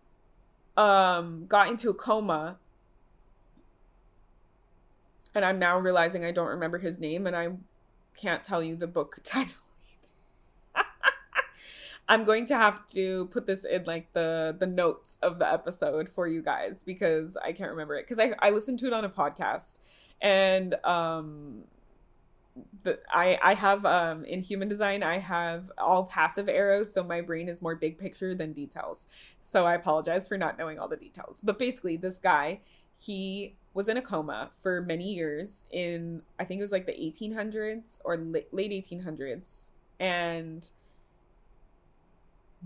got into a coma, and I'm now realizing I don't remember his name, and I can't tell you the book title either. I'm going to have to put this in like the notes of the episode for you guys because I can't remember it, because I listened to it on a podcast. And I have in human design, I have all passive arrows, so my brain is more big picture than details. So I apologize for not knowing all the details. But basically, this guy, he was in a coma for many years in, I think it was like the 1800s or late 1800s. And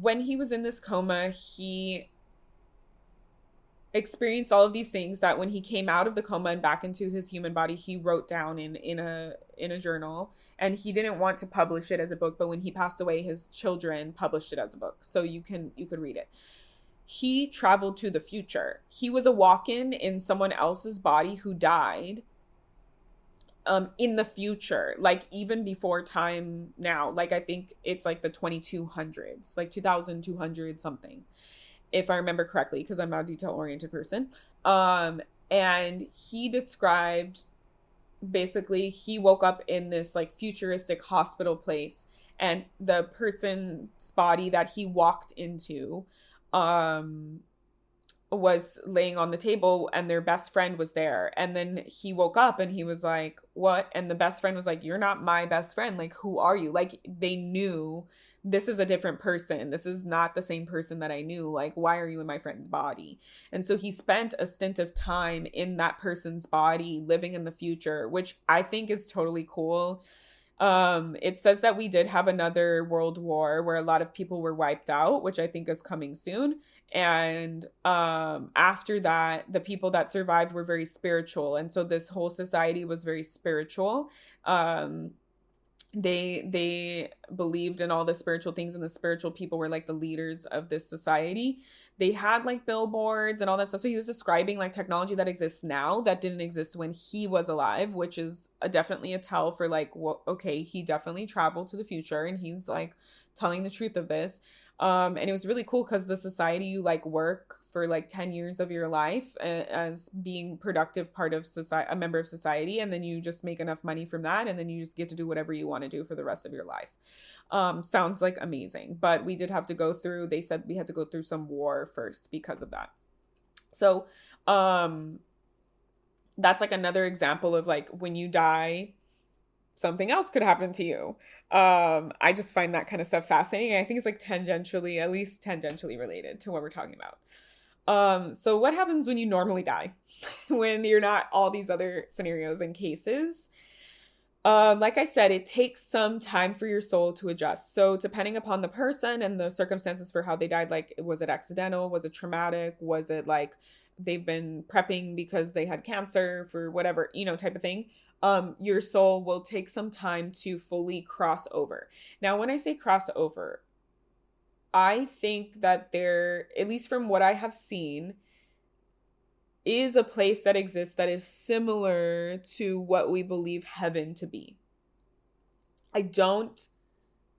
when he was in this coma, he experienced all of these things that when he came out of the coma and back into his human body, he wrote down in a journal. And he didn't want to publish it as a book, but when he passed away, his children published it as a book, so you could read it. He traveled to the future. He was a walk-in in someone else's body who died in the future, like even before time now. Like I think it's like the 2200s, like 2200 something, if I remember correctly, because I'm not a detail-oriented person. And he described, basically, he woke up in this like futuristic hospital place, and the person's body that he walked into was laying on the table, and their best friend was there. And then he woke up and he was like, what? And the best friend was like, you're not my best friend. Like, who are you? Like, they knew this is a different person. This is not the same person that I knew. Like, why are you in my friend's body? And so he spent a stint of time in that person's body, living in the future, which I think is totally cool. It says that we did have another world war where a lot of people were wiped out, which I think is coming soon. And after that, the people that survived were very spiritual. And so this whole society was very spiritual. They believed in all the spiritual things, and the spiritual people were like the leaders of this society. They had like billboards and all that stuff. So he was describing like technology that exists now that didn't exist when he was alive, which is definitely a tell for like, well, okay, he definitely traveled to the future, and he's like telling the truth of this. And it was really cool because the society, you like work for like 10 years of your life as being productive part of society, a member of society. And then you just make enough money from that. And then you just get to do whatever you want to do for the rest of your life. Sounds like amazing, but we did have to go through, they said we had to go through some war first because of that. So, that's like another example of like, when you die, something else could happen to you. I just find that kind of stuff fascinating. I think it's like at least tangentially related to what we're talking about. So what happens when you normally die? When you're not all these other scenarios and cases? Like I said, it takes some time for your soul to adjust. So depending upon the person and the circumstances for how they died, like was it accidental? Was it traumatic? Was it like they've been prepping because they had cancer for whatever, type of thing? Your soul will take some time to fully cross over. Now, when I say cross over, I think that there, at least from what I have seen, is a place that exists that is similar to what we believe heaven to be. I don't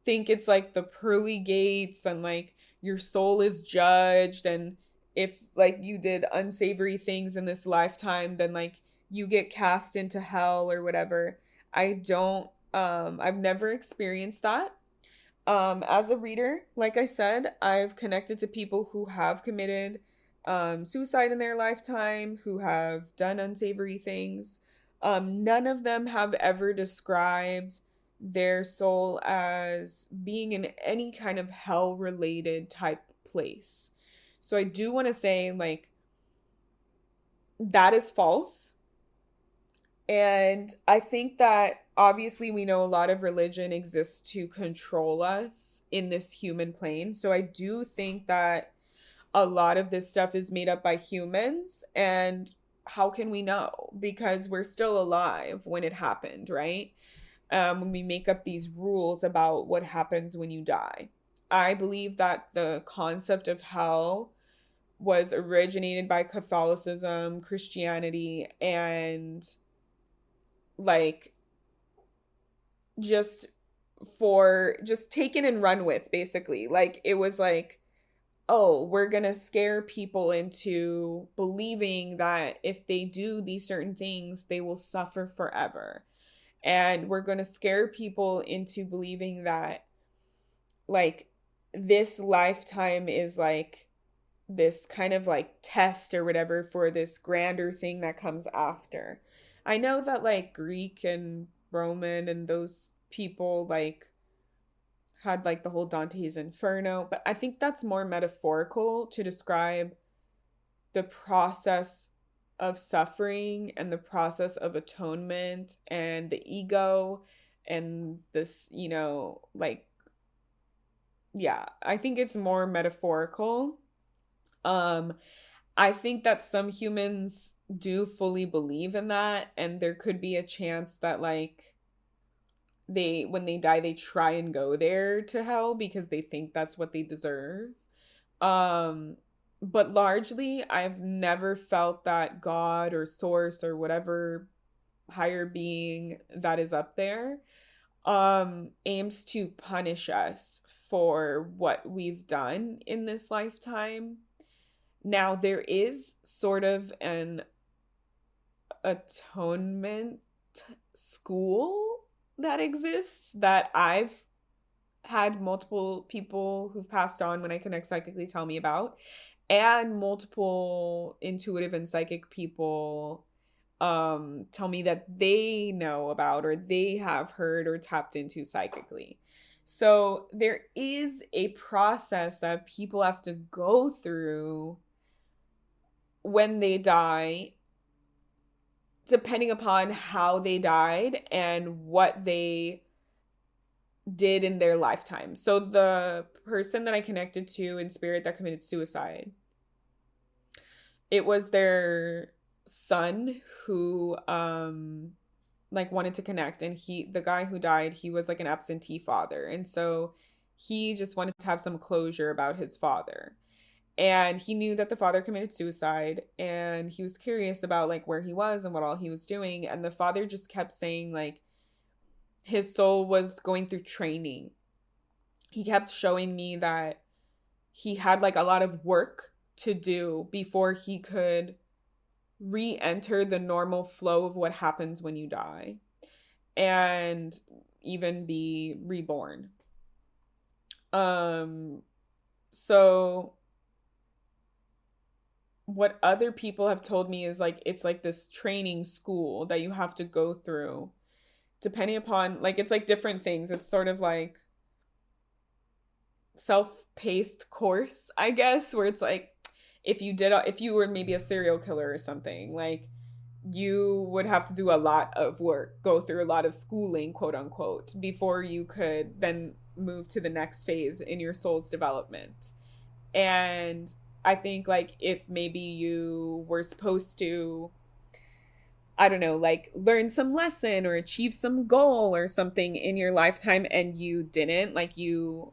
think it's like the pearly gates and like your soul is judged, and if like you did unsavory things in this lifetime, then like you get cast into hell or whatever. I don't I've never experienced that. As a reader, like I said, I've connected to people who have committed suicide in their lifetime, who have done unsavory things. None of them have ever described their soul as being in any kind of hell related type place. So I do want to say, like, that is false. And I think that obviously we know a lot of religion exists to control us in this human plane. So I do think that a lot of this stuff is made up by humans. And how can we know? Because we're still alive when it happened, right? When we make up these rules about what happens when you die. I believe that the concept of hell was originated by Catholicism, Christianity, and like just just taken and run with, basically. Like it was like, oh, we're going to scare people into believing that if they do these certain things, they will suffer forever. And we're going to scare people into believing that like this lifetime is like this kind of like test or whatever for this grander thing that comes after. I know that like Greek and Roman and those people like had like the whole Dante's Inferno, but I think that's more metaphorical to describe the process of suffering and the process of atonement and the ego and this, like, yeah, I think it's more metaphorical. Um, I think that some humans do fully believe in that, and there could be a chance that like when they die they try and go there to hell because they think that's what they deserve. Um, but largely I've never felt that God or source or whatever higher being that is up there aims to punish us for what we've done in this lifetime. Now, there is sort of an atonement school that exists that I've had multiple people who've passed on when I connect psychically tell me about, and multiple intuitive and psychic people tell me that they know about or they have heard or tapped into psychically. So there is a process that people have to go through when they die, depending upon how they died and what they did in their lifetime. So the person that I connected to in spirit that committed suicide, it was their son who like wanted to connect, and the guy who died, he was like an absentee father, and so he just wanted to have some closure about his father. And he knew that the father committed suicide, and he was curious about like where he was and what all he was doing, and the father just kept saying like his soul was going through training. He kept showing me that he had like a lot of work to do before he could re-enter the normal flow of what happens when you die and even be reborn. So what other people have told me is like it's like this training school that you have to go through depending upon like it's like different things. It's sort of like self-paced course, I guess, where it's like if you were maybe a serial killer or something, like you would have to do a lot of work, go through a lot of schooling, quote unquote, before you could then move to the next phase in your soul's development. And I think like if maybe you were supposed to, I don't know, like learn some lesson or achieve some goal or something in your lifetime and you didn't, like you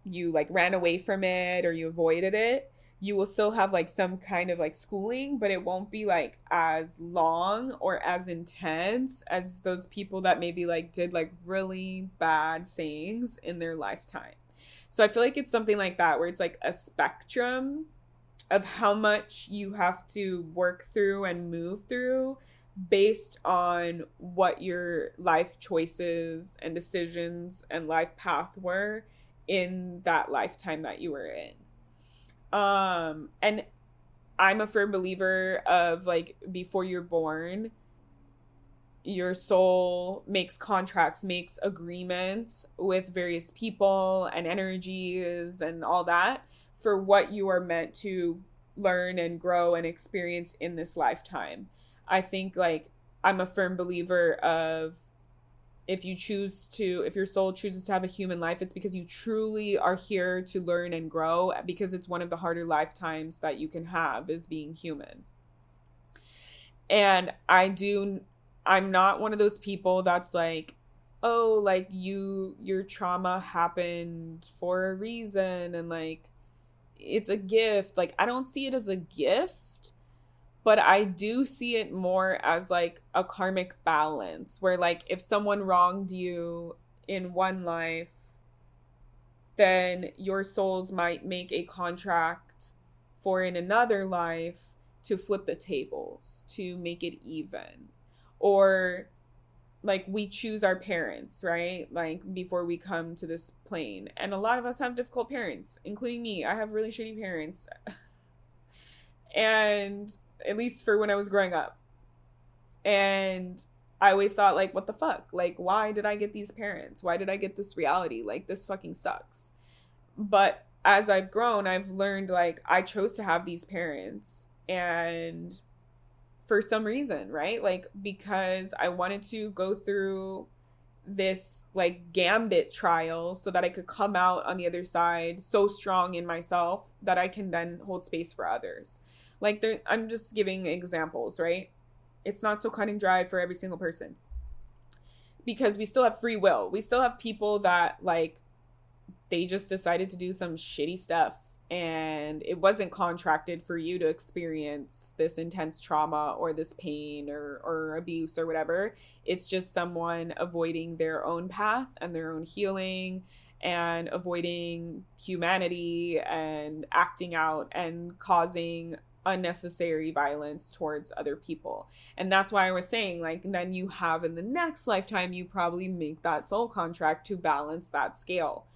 like ran away from it or you avoided it, you will still have like some kind of like schooling, but it won't be like as long or as intense as those people that maybe like did like really bad things in their lifetime. So I feel like it's something like that where it's like a spectrum of how much you have to work through and move through based on what your life choices and decisions and life path were in that lifetime that you were in. And I'm a firm believer of like before you're born, your soul makes contracts, makes agreements with various people and energies and all that for what you are meant to learn and grow and experience in this lifetime. I think like I'm a firm believer of if your soul chooses to have a human life, it's because you truly are here to learn and grow, because it's one of the harder lifetimes that you can have is being human. And I'm not one of those people that's like, oh, like your trauma happened for a reason and like it's a gift. Like I don't see it as a gift, but I do see it more as like a karmic balance where like if someone wronged you in one life, then your souls might make a contract for in another life to flip the tables, to make it even. Or like we choose our parents, right? Like before we come to this plane. And a lot of us have difficult parents, including me. I have really shitty parents. And at least for when I was growing up. And I always thought like, what the fuck? Like, why did I get these parents? Why did I get this reality? Like, this fucking sucks. But as I've grown, I've learned like I chose to have these parents. And for some reason, right? Like because I wanted to go through this like gambit trial so that I could come out on the other side so strong in myself that I can then hold space for others. Like I'm just giving examples, right? It's not so cut and dry for every single person because we still have free will. We still have people that like they just decided to do some shitty stuff and it wasn't contracted for you to experience this intense trauma or this pain or abuse or whatever. It's just someone avoiding their own path and their own healing and avoiding humanity and acting out and causing unnecessary violence towards other people. And that's why I was saying like then you have in the next lifetime you probably make that soul contract to balance that scale.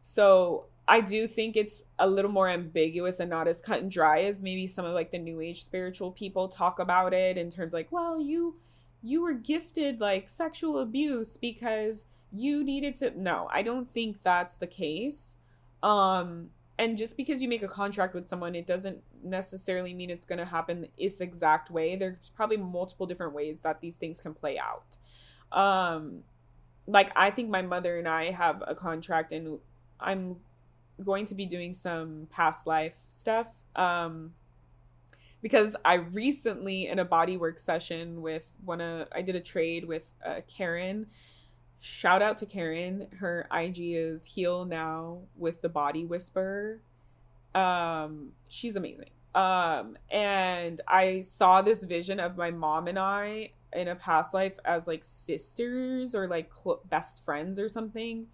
So I do think it's a little more ambiguous and not as cut and dry as maybe some of like the new age spiritual people talk about it in terms like, well, you were gifted like sexual abuse because you needed to. No, I don't think that's the case. And just because you make a contract with someone, it doesn't necessarily mean it's going to happen this exact way. There's probably multiple different ways that these things can play out. Like I think my mother and I have a contract and I'm going to be doing some past life stuff because I recently in a bodywork session with I did a trade with Karen. Shout out to Karen. Her IG is Heal Now with the Body Whisperer. She's amazing. And I saw this vision of my mom and I in a past life as like sisters or like best friends or something.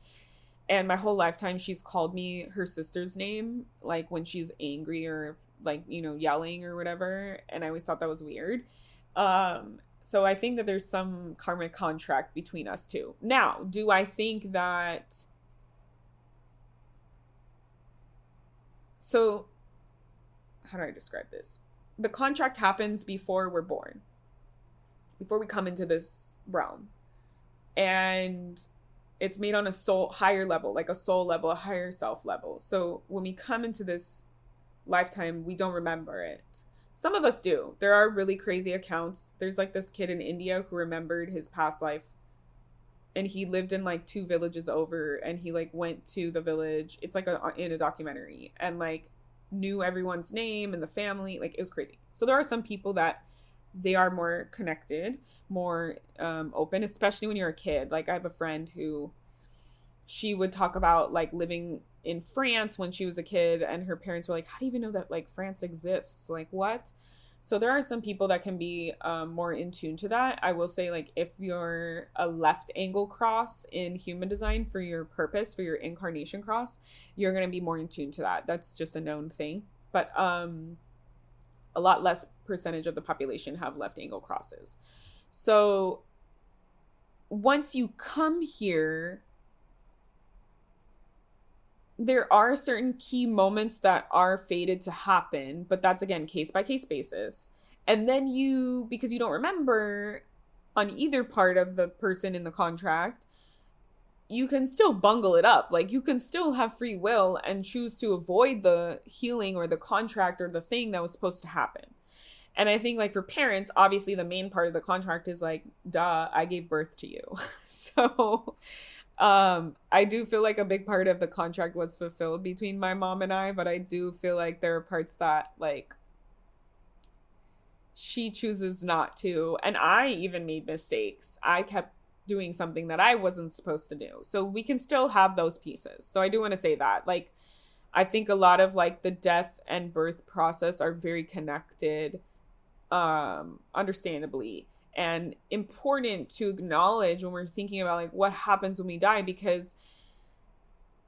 And my whole lifetime, she's called me her sister's name, like when she's angry or like, you know, yelling or whatever. And I always thought that was weird. So I think that there's some karmic contract between us two. Now, do I think that... So, how do I describe this? The contract happens before we're born. Before we come into this realm. And it's made on a soul higher level, like a soul level, a higher self level. So when we come into this lifetime, we don't remember it. Some of us do. There are really crazy accounts. There's like this kid in India who remembered his past life, and he lived in like two villages over, and he like went to the village. It's like in a documentary, and like knew everyone's name and the family. Like, it was crazy. So there are some people that they are more connected, more open, especially when you're a kid. Like, I have a friend who, she would talk about like living in France when she was a kid, and her parents were like, how do you even know that like France exists? Like, what? So there are some people that can be more in tune to that. I will say, like, if you're a left angle cross in human design for your purpose, for your incarnation cross, you're going to be more in tune to that. That's just a known thing. But a lot less percentage of the population have left angle crosses. So once you come here, there are certain key moments that are fated to happen, but that's, again, case by case basis. And then you, because you don't remember on either part of the person in the contract, you can still bungle it up. Like, you can still have free will and choose to avoid the healing or the contract or the thing that was supposed to happen. And I think, like, for parents, obviously the main part of the contract is like, duh, I gave birth to you. So I do feel like a big part of the contract was fulfilled between my mom and I, but I do feel like there are parts that, like, she chooses not to. And I even made mistakes. I kept doing something that I wasn't supposed to do. So we can still have those pieces. So I do want to say that, like, I think a lot of like the death and birth process are very connected, understandably, and important to acknowledge when we're thinking about like what happens when we die, because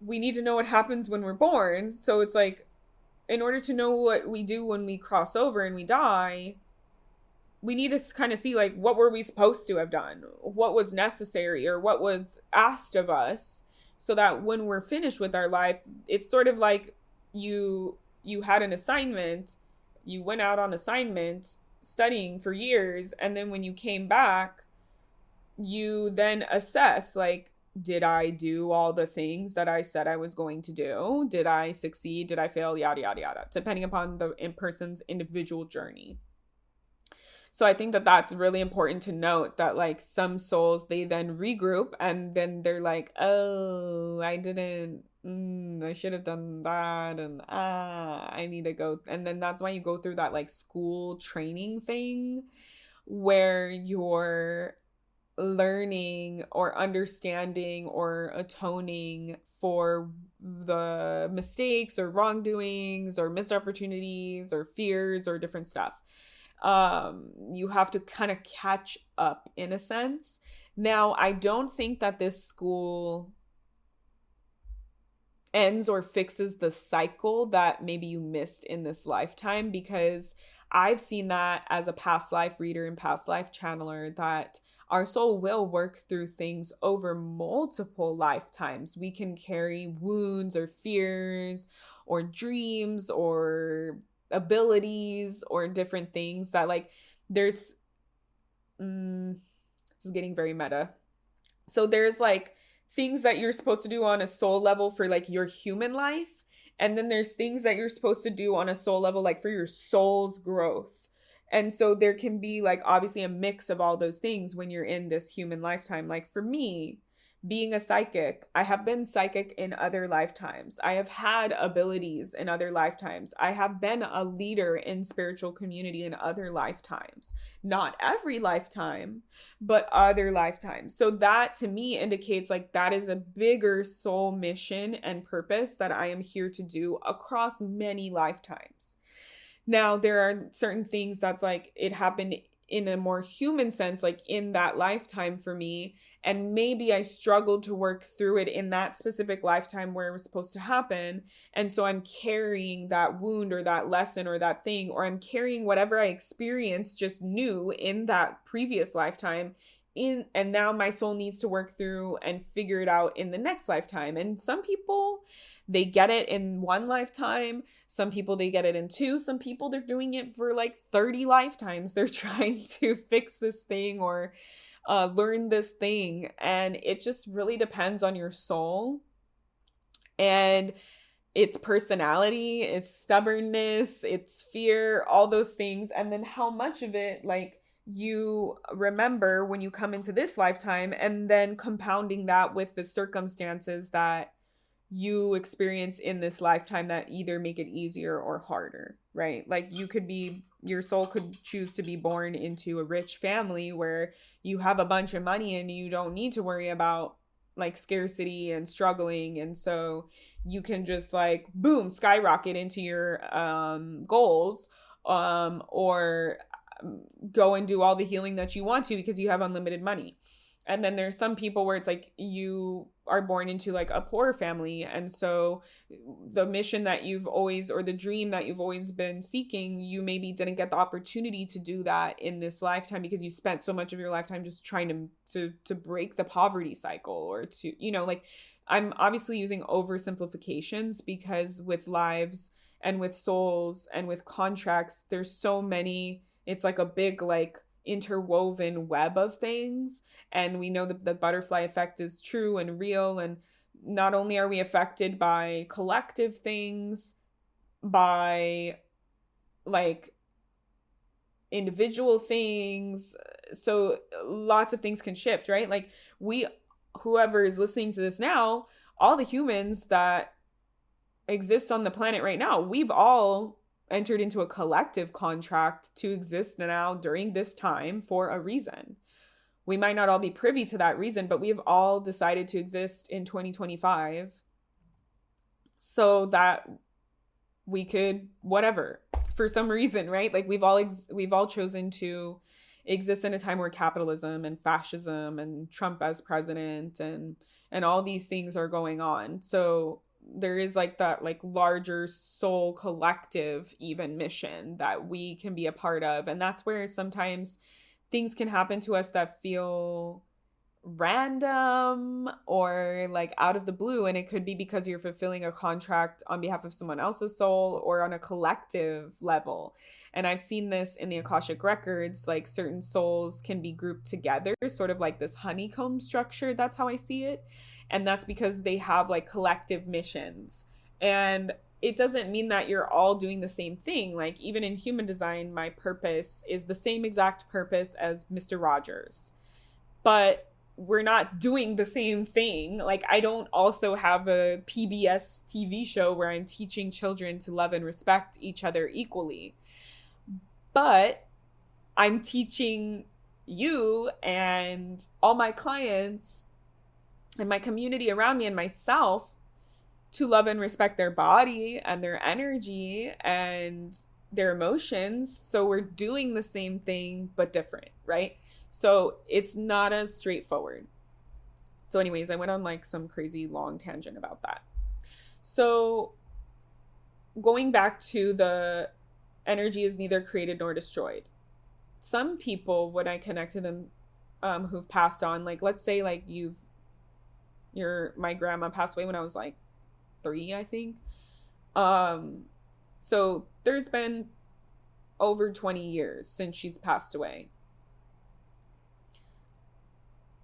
we need to know what happens when we're born. So it's like, in order to know what we do when we cross over and we die, we need to kind of see like, what were we supposed to have done? What was necessary or what was asked of us, so that when we're finished with our life, it's sort of like you had an assignment, you went out on assignment studying for years, and then when you came back, you then assess like, did I do all the things that I said I was going to do? Did I succeed? Did I fail? Yada, yada, yada, depending upon the person's individual journey. So I think that that's really important to note, that like some souls, they then regroup and then they're like, oh, I didn't, I should have done that. And I need to go. And then that's why you go through that like school training thing where you're learning or understanding or atoning for the mistakes or wrongdoings or missed opportunities or fears or different stuff. You have to kind of catch up in a sense. Now, I don't think that this school ends or fixes the cycle that maybe you missed in this lifetime, because I've seen that as a past life reader and past life channeler, that our soul will work through things over multiple lifetimes. We can carry wounds or fears or dreams or abilities or different things that like there's this is getting very meta. So there's like things that you're supposed to do on a soul level for like your human life, and then there's things that you're supposed to do on a soul level like for your soul's growth. And so there can be like obviously a mix of all those things when you're in this human lifetime. Like for me, being a psychic, I have been psychic in other lifetimes. I have had abilities in other lifetimes. I have been a leader in spiritual community in other lifetimes. Not every lifetime, but other lifetimes. So that to me indicates like that is a bigger soul mission and purpose that I am here to do across many lifetimes. Now, there are certain things that's like it happened in a more human sense, like in that lifetime for me. And maybe I struggled to work through it in that specific lifetime where it was supposed to happen. And so I'm carrying that wound or that lesson or that thing, or I'm carrying whatever I experienced just new in that previous lifetime in, and now my soul needs to work through and figure it out in the next lifetime. And some people, they get it in one lifetime. Some people, they get it in two. Some people, they're doing it for like 30 lifetimes. They're trying to fix this thing or learn this thing. And it just really depends on your soul. And its personality, its stubbornness, its fear, all those things, and then how much of it like you remember when you come into this lifetime, and then compounding that with the circumstances that you experience in this lifetime that either make it easier or harder, right? Like you could be, your soul could choose to be born into a rich family where you have a bunch of money and you don't need to worry about like scarcity and struggling. And so you can just like, boom, skyrocket into your goals, or go and do all the healing that you want to because you have unlimited money. And then there's some people where it's like you are born into like a poor family, and so the mission that you've always, or the dream that you've always been seeking, you maybe didn't get the opportunity to do that in this lifetime because you spent so much of your lifetime just trying to break the poverty cycle, or to, you know, like I'm obviously using oversimplifications because with lives and with souls and with contracts, there's so many, it's like a big like interwoven web of things. And we know that the butterfly effect is true and real, and not only are we affected by collective things, by like individual things, so lots of things can shift, right? Like we, whoever is listening to this now, all the humans that exist on the planet right now, we've all entered into a collective contract to exist now during this time for a reason. We might not all be privy to that reason, but we've all decided to exist in 2025 so that we could whatever, for some reason, right? Like we've all chosen to exist in a time where capitalism and fascism and Trump as president and all these things are going on. So there is like that like larger soul collective even mission that we can be a part of. And that's where sometimes things can happen to us that feel random or like out of the blue, and it could be because you're fulfilling a contract on behalf of someone else's soul or on a collective level. And I've seen this in the Akashic records, like certain souls can be grouped together, sort of like this honeycomb structure. That's how I see it. And that's because they have like collective missions. And it doesn't mean that you're all doing the same thing. Like even in human design, my purpose is the same exact purpose as Mr. Rogers, but we're not doing the same thing. Like I don't also have a PBS TV show where I'm teaching children to love and respect each other equally, but I'm teaching you and all my clients and my community around me and myself to love and respect their body and their energy and their emotions. So we're doing the same thing, but different, right? So it's not as straightforward. So anyways, I went on like some crazy long tangent about that. So going back to the energy is neither created nor destroyed. Some people, when I connect to them, who've passed on, like let's say like my grandma passed away when I was like 3, I think. So there's been over 20 years since she's passed away.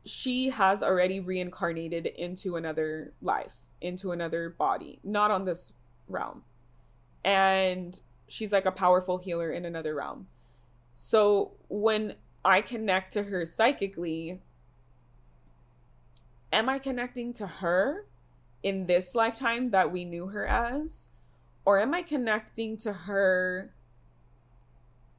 She has already reincarnated into another life, into another body, not on this realm. And she's like a powerful healer in another realm. So when I connect to her psychically, am I connecting to her in this lifetime that we knew her as? Or am I connecting to her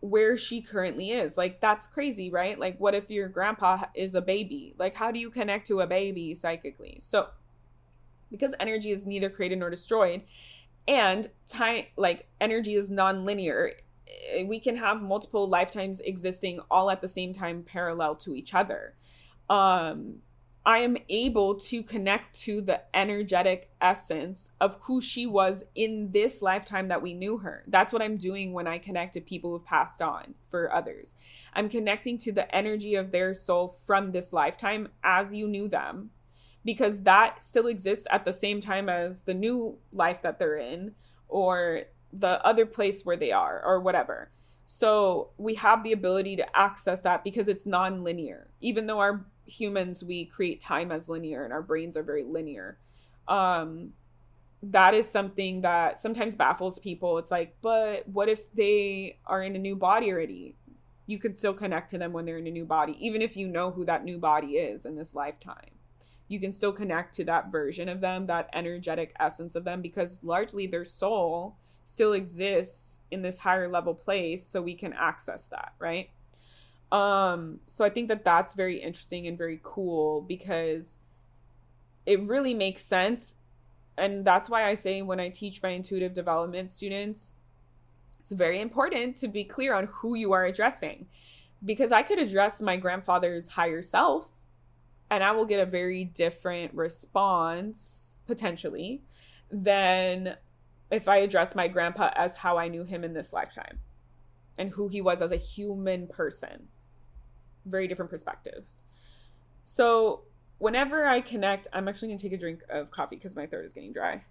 where she currently is? Like that's crazy, right? Like what if your grandpa is a baby? Like how do you connect to a baby psychically? So because energy is neither created nor destroyed, and time, like energy is non-linear, we can have multiple lifetimes existing all at the same time parallel to each other. I am able to connect to the energetic essence of who she was in this lifetime that we knew her. That's what I'm doing when I connect to people who've passed on for others. I'm connecting to the energy of their soul from this lifetime as you knew them, because that still exists at the same time as the new life that they're in or the other place where they are or whatever. So we have the ability to access that because it's non-linear. Even though our humans, we create time as linear and our brains are very linear. that is something that sometimes baffles people. It's like, but what if they are in a new body already? You could still connect to them when they're in a new body, even if you know who that new body is in this lifetime. You can still connect to that version of them, that energetic essence of them, because largely their soul still exists in this higher level place, so we can access that, right? So I think that that's very interesting and very cool, because it really makes sense. And that's why I say, when I teach my intuitive development students, it's very important to be clear on who you are addressing, because I could address my grandfather's higher self and I will get a very different response potentially than if I address my grandpa as how I knew him in this lifetime and who he was as a human person. Very different perspectives. So whenever I connect, I'm actually going to take a drink of coffee because my throat is getting dry.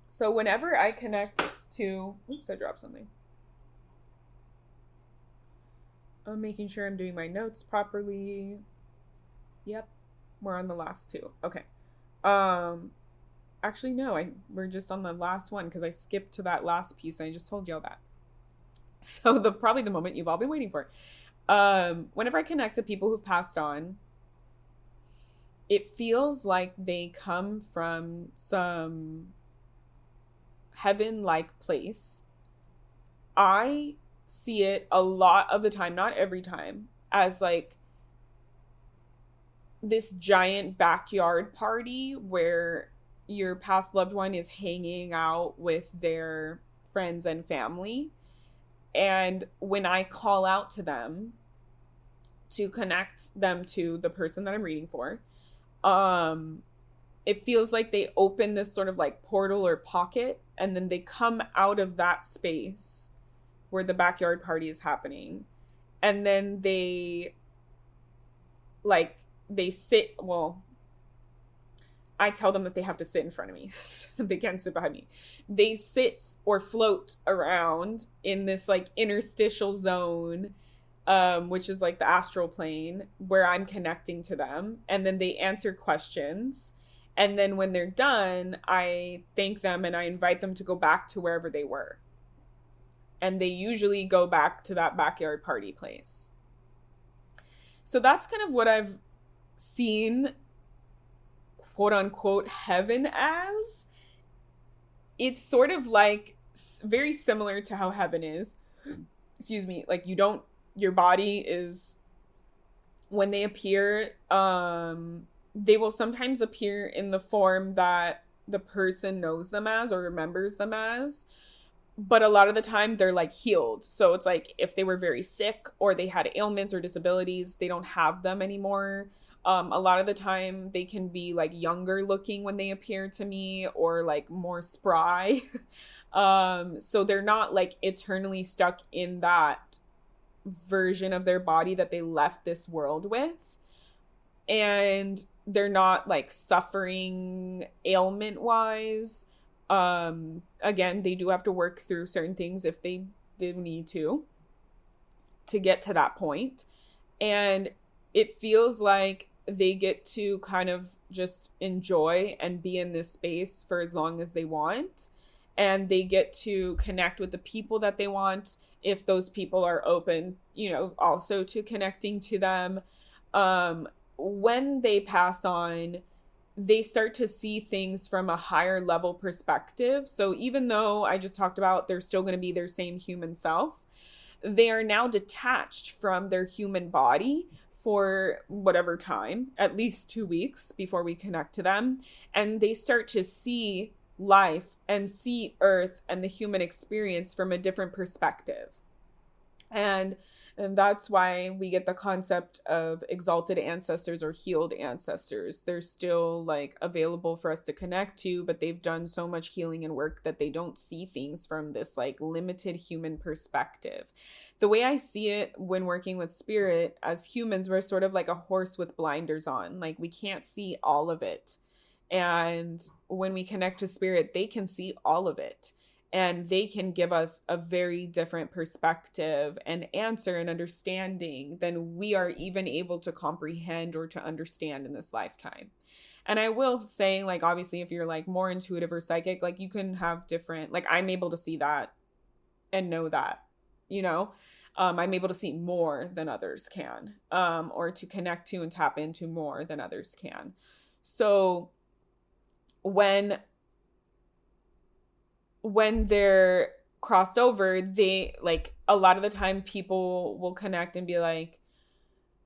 So whenever I connect to, oops, I dropped something. I'm making sure I'm doing my notes properly. Yep, we're on the last two. Okay. Actually, no, we're just on the last one because I skipped to that last piece and I just told y'all that. So probably the moment you've all been waiting for. Whenever I connect to people who've passed on, it feels like they come from some heaven-like place. I see it a lot of the time, not every time, as like this giant backyard party where your past loved one is hanging out with their friends and family. And when I call out to them to connect them to the person that I'm reading for, it feels like they open this sort of like portal or pocket, and then they come out of that space where the backyard party is happening. And then they sit, well, I tell them that they have to sit in front of me. They can't sit behind me. They sit or float around in this like interstitial zone, which is like the astral plane, where I'm connecting to them. And then they answer questions. And then when they're done, I thank them and I invite them to go back to wherever they were. And they usually go back to that backyard party place. So that's kind of what I've seen, quote unquote, heaven as. It's sort of like very similar to how heaven is. Excuse me. Like your body is, when they appear, they will sometimes appear in the form that the person knows them as or remembers them as. But a lot of the time they're like healed. So it's like if they were very sick or they had ailments or disabilities, they don't have them anymore. A lot of the time they can be like younger looking when they appear to me, or like more spry. So they're not like eternally stuck in that version of their body that they left this world with. And they're not like suffering ailment wise. Again, they do have to work through certain things if they did need to get to that point. And it feels like they get to kind of just enjoy and be in this space for as long as they want. And they get to connect with the people that they want, if those people are open, also to connecting to them. When they pass on, they start to see things from a higher level perspective. So even though I just talked about they're still going to be their same human self, they are now detached from their human body for whatever time, at least 2 weeks before we connect to them. And they start to see life and see Earth and the human experience from a different perspective. And that's why we get the concept of exalted ancestors or healed ancestors. They're still like available for us to connect to, but they've done so much healing and work that they don't see things from this like limited human perspective. The way I see it when working with spirit, as humans, we're sort of like a horse with blinders on. Like we can't see all of it. And when we connect to spirit, they can see all of it. and they can give us a very different perspective and answer and understanding than we are even able to comprehend or to understand in this lifetime. And I will say, like, obviously, if you're like more intuitive or psychic, like, you can have different, like, I'm able to see that and know that, you know, I'm able to see more than others can, or to connect to and tap into more than others can. So when they're crossed over, they like a lot of the time people will connect and be like,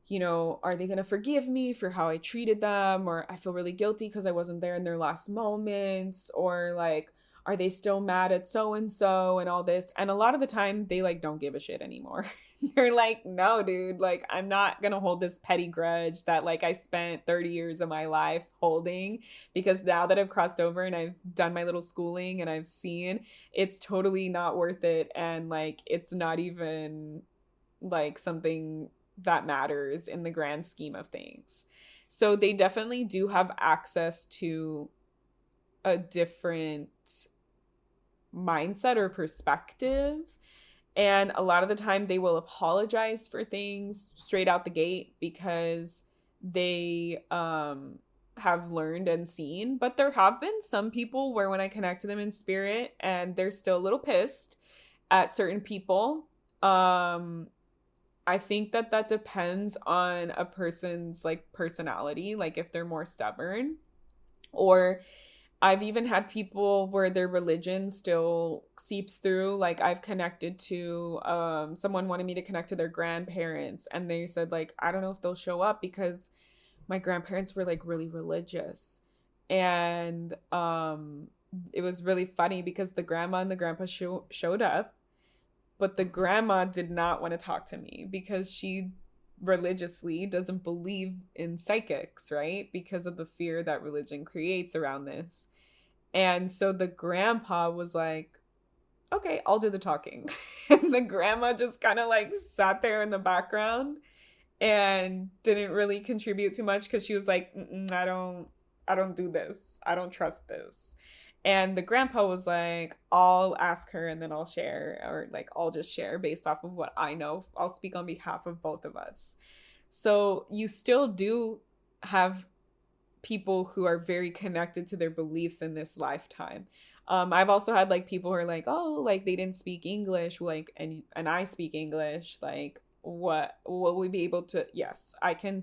you know, are they going to forgive me for how I treated them? Or I feel really guilty because I wasn't there in their last moments. Or like, are they still mad at so and so and all this? And a lot of the time they like don't give a shit anymore. They're like, no, dude, like I'm not going to hold this petty grudge that like I spent 30 years of my life holding, because now that I've crossed over and I've done my little schooling and I've seen, it's totally not worth it. And like, it's not even like something that matters in the grand scheme of things. So they definitely do have access to a different mindset or perspective. And a lot of the time they will apologize for things straight out the gate because they have learned and seen. But there have been some people where when I connect to them in spirit and they're still a little pissed at certain people, I think that that depends on a person's like personality, like if they're more stubborn. Or I've even had people where their religion still seeps through. Like I've connected to someone wanted me to connect to their grandparents, and they said like I don't know if they'll show up because my grandparents were like really religious. And it was really funny because the grandma and the grandpa showed up, but the grandma did not want to talk to me because she religiously doesn't believe in psychics, right? Because of the fear that religion creates around this. And so the grandpa was like, okay, I'll do the talking. And the grandma just kind of like sat there in the background and didn't really contribute too much because she was like, I don't do this. I don't trust this. And the grandpa was like, I'll ask her and then I'll share, or like I'll just share based off of what I know. I'll speak on behalf of both of us. So you still do have people who are very connected to their beliefs in this lifetime. I've also had like people who are like, oh, like they didn't speak English, like, and I speak English, like what will we be able to, yes, I can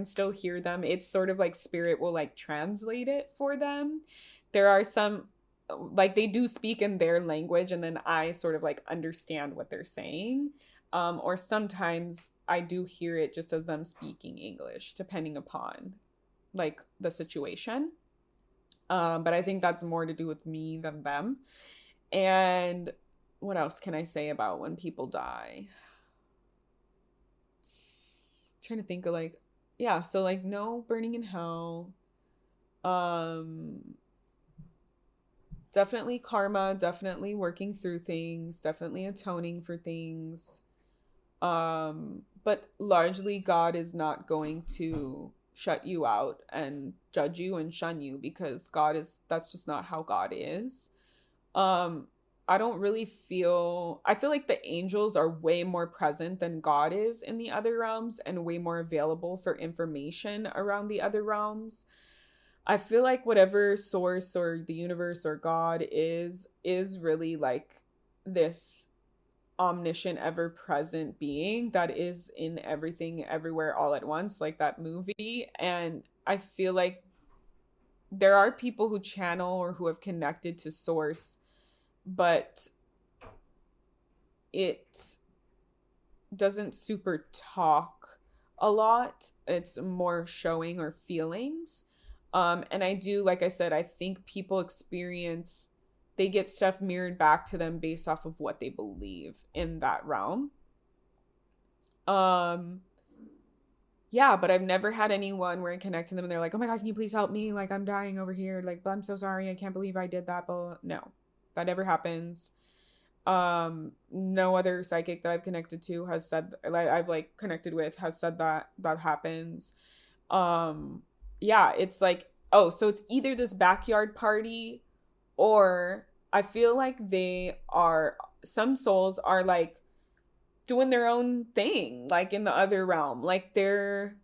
still hear them. It's sort of like spirit will like translate it for them. There are some like they do speak in their language and then I sort of like understand what they're saying. Or sometimes I do hear it just as them speaking English, depending upon like the situation. But I think that's more to do with me than them. And what else can I say about when people die? I'm trying to think of like, yeah, so like no burning in hell. Um, Definitely karma, definitely working through things, definitely atoning for things. But largely God is not going to shut you out and judge you and shun you, because God is, that's just not how God is. Um I don't really feel, I feel like the angels are way more present than God is in the other realms and way more available for information around the other realms. I feel like whatever source or the universe or God is really like this omniscient, ever present being that is in everything, everywhere, all at once, like that movie. And I feel like there are people who channel or who have connected to source, but it doesn't super talk a lot. It's more showing or feelings. And I do, like I said, I think people experience, they get stuff mirrored back to them based off of what they believe in that realm. Um, yeah, but I've never had anyone where I connect to them and they're like, oh my God, can you please help me? Like, I'm dying over here. Like, I'm so sorry. I can't believe I did that. But no, that never happens. No other psychic that I've connected to has said, like, I've like connected with has said that that happens. Yeah, it's like, oh, so it's either this backyard party or I feel like some souls are like doing their own thing, like in the other realm. Like they're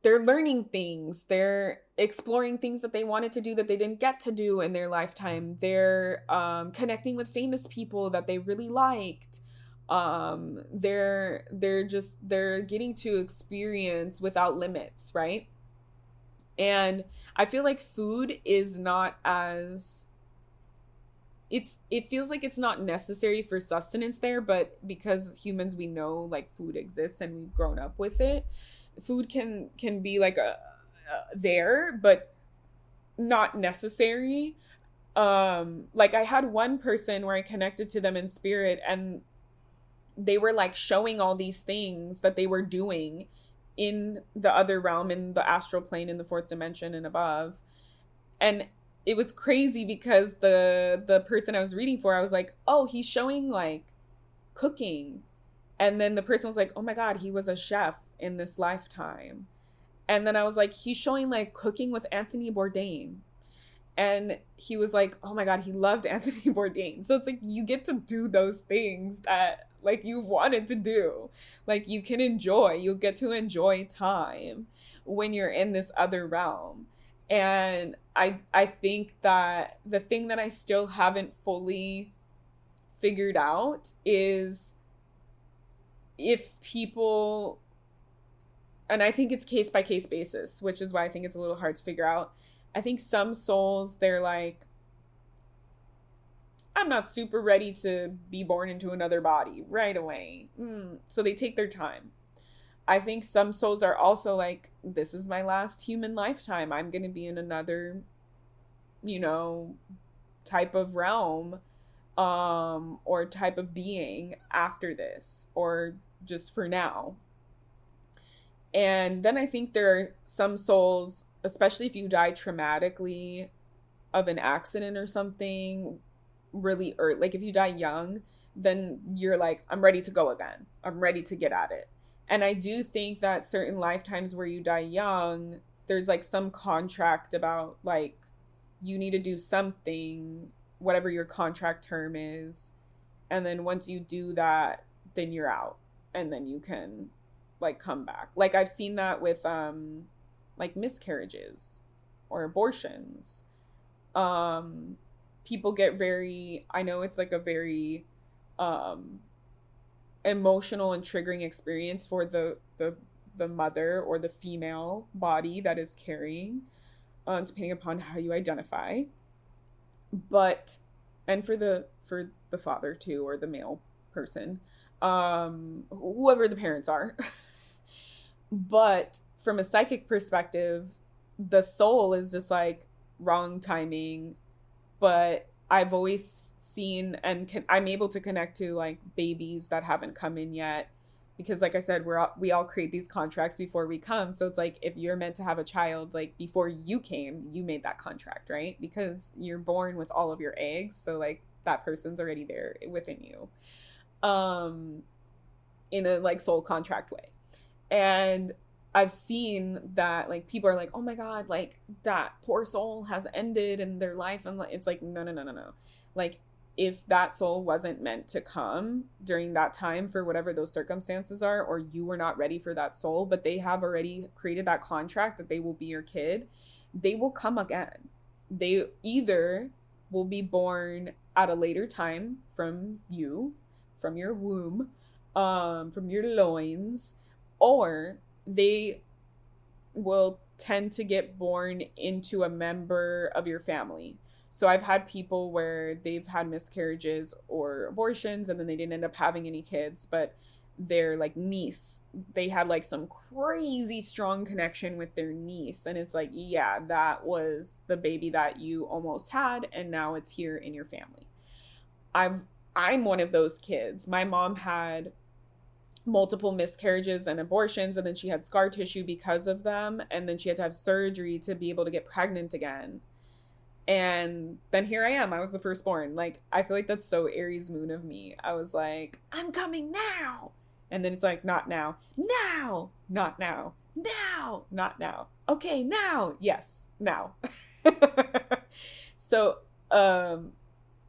learning things, they're exploring things that they wanted to do that they didn't get to do in their lifetime. They're connecting with famous people that they really liked. They're getting to experience without limits, right? And I feel like food is not as it feels like it's not necessary for sustenance there, but because humans, we know like food exists and we've grown up with it. Food can be like a there, but not necessary. Like I had one person where I connected to them in spirit, and they were like showing all these things that they were doing in the other realm, in the astral plane, in the fourth dimension and above. And it was crazy because the person I was reading for, I was like, oh, he's showing like cooking. And then the person was like, oh my God, he was a chef in this lifetime. And then I was like, he's showing like cooking with Anthony Bourdain. And he was like, oh my God, he loved Anthony Bourdain. So it's like you get to do those things that like you've wanted to do. Like you get to enjoy time when you're in this other realm. And I think that the thing that I still haven't fully figured out is if people, and I think it's case by case basis, which is why I think it's a little hard to figure out. I think some souls, they're like, I'm not super ready to be born into another body right away. So they take their time. I think some souls are also like, this is my last human lifetime. I'm going to be in another, type of realm, or type of being after this, or just for now. And then I think there are some souls, especially if you die traumatically of an accident or something really early, like if you die young, then you're like, I'm ready to go again. I'm ready to get at it. And I do think that certain lifetimes where you die young, there's like some contract about like, you need to do something, whatever your contract term is. And then once you do that, then you're out. And then you can like come back. Like I've seen that with like miscarriages or abortions. People get very, I know it's like a very emotional and triggering experience for the mother or the female body that is carrying, depending upon how you identify. But and for the father too, or the male person, whoever the parents are. But from a psychic perspective, the soul is just like wrong timing. But I've always seen and I'm able to connect to like babies that haven't come in yet, because like I said, we all create these contracts before we come. So it's like if you're meant to have a child, like before you came, you made that contract, right? Because you're born with all of your eggs, so like that person's already there within you, in a like soul contract way. And I've seen that like people are like, oh my God, like that poor soul has ended in their life. And it's like, no. Like if that soul wasn't meant to come during that time for whatever those circumstances are, or you were not ready for that soul, but they have already created that contract that they will be your kid, they will come again. They either will be born at a later time from you, from your womb, from your loins, or they will tend to get born into a member of your family. So I've had people where they've had miscarriages or abortions and then they didn't end up having any kids, but their like niece, they had like some crazy strong connection with their niece. And it's like, yeah, that was the baby that you almost had, and now it's here in your family. I'm one of those kids. My mom had multiple miscarriages and abortions, and then she had scar tissue because of them, and then she had to have surgery to be able to get pregnant again. And then here I am. I was the firstborn. Like, I feel like that's so Aries moon of me. I was like, I'm coming now. And then it's like, not now. Now. Not now. Now. Not now. Okay, now. Yes, now. So um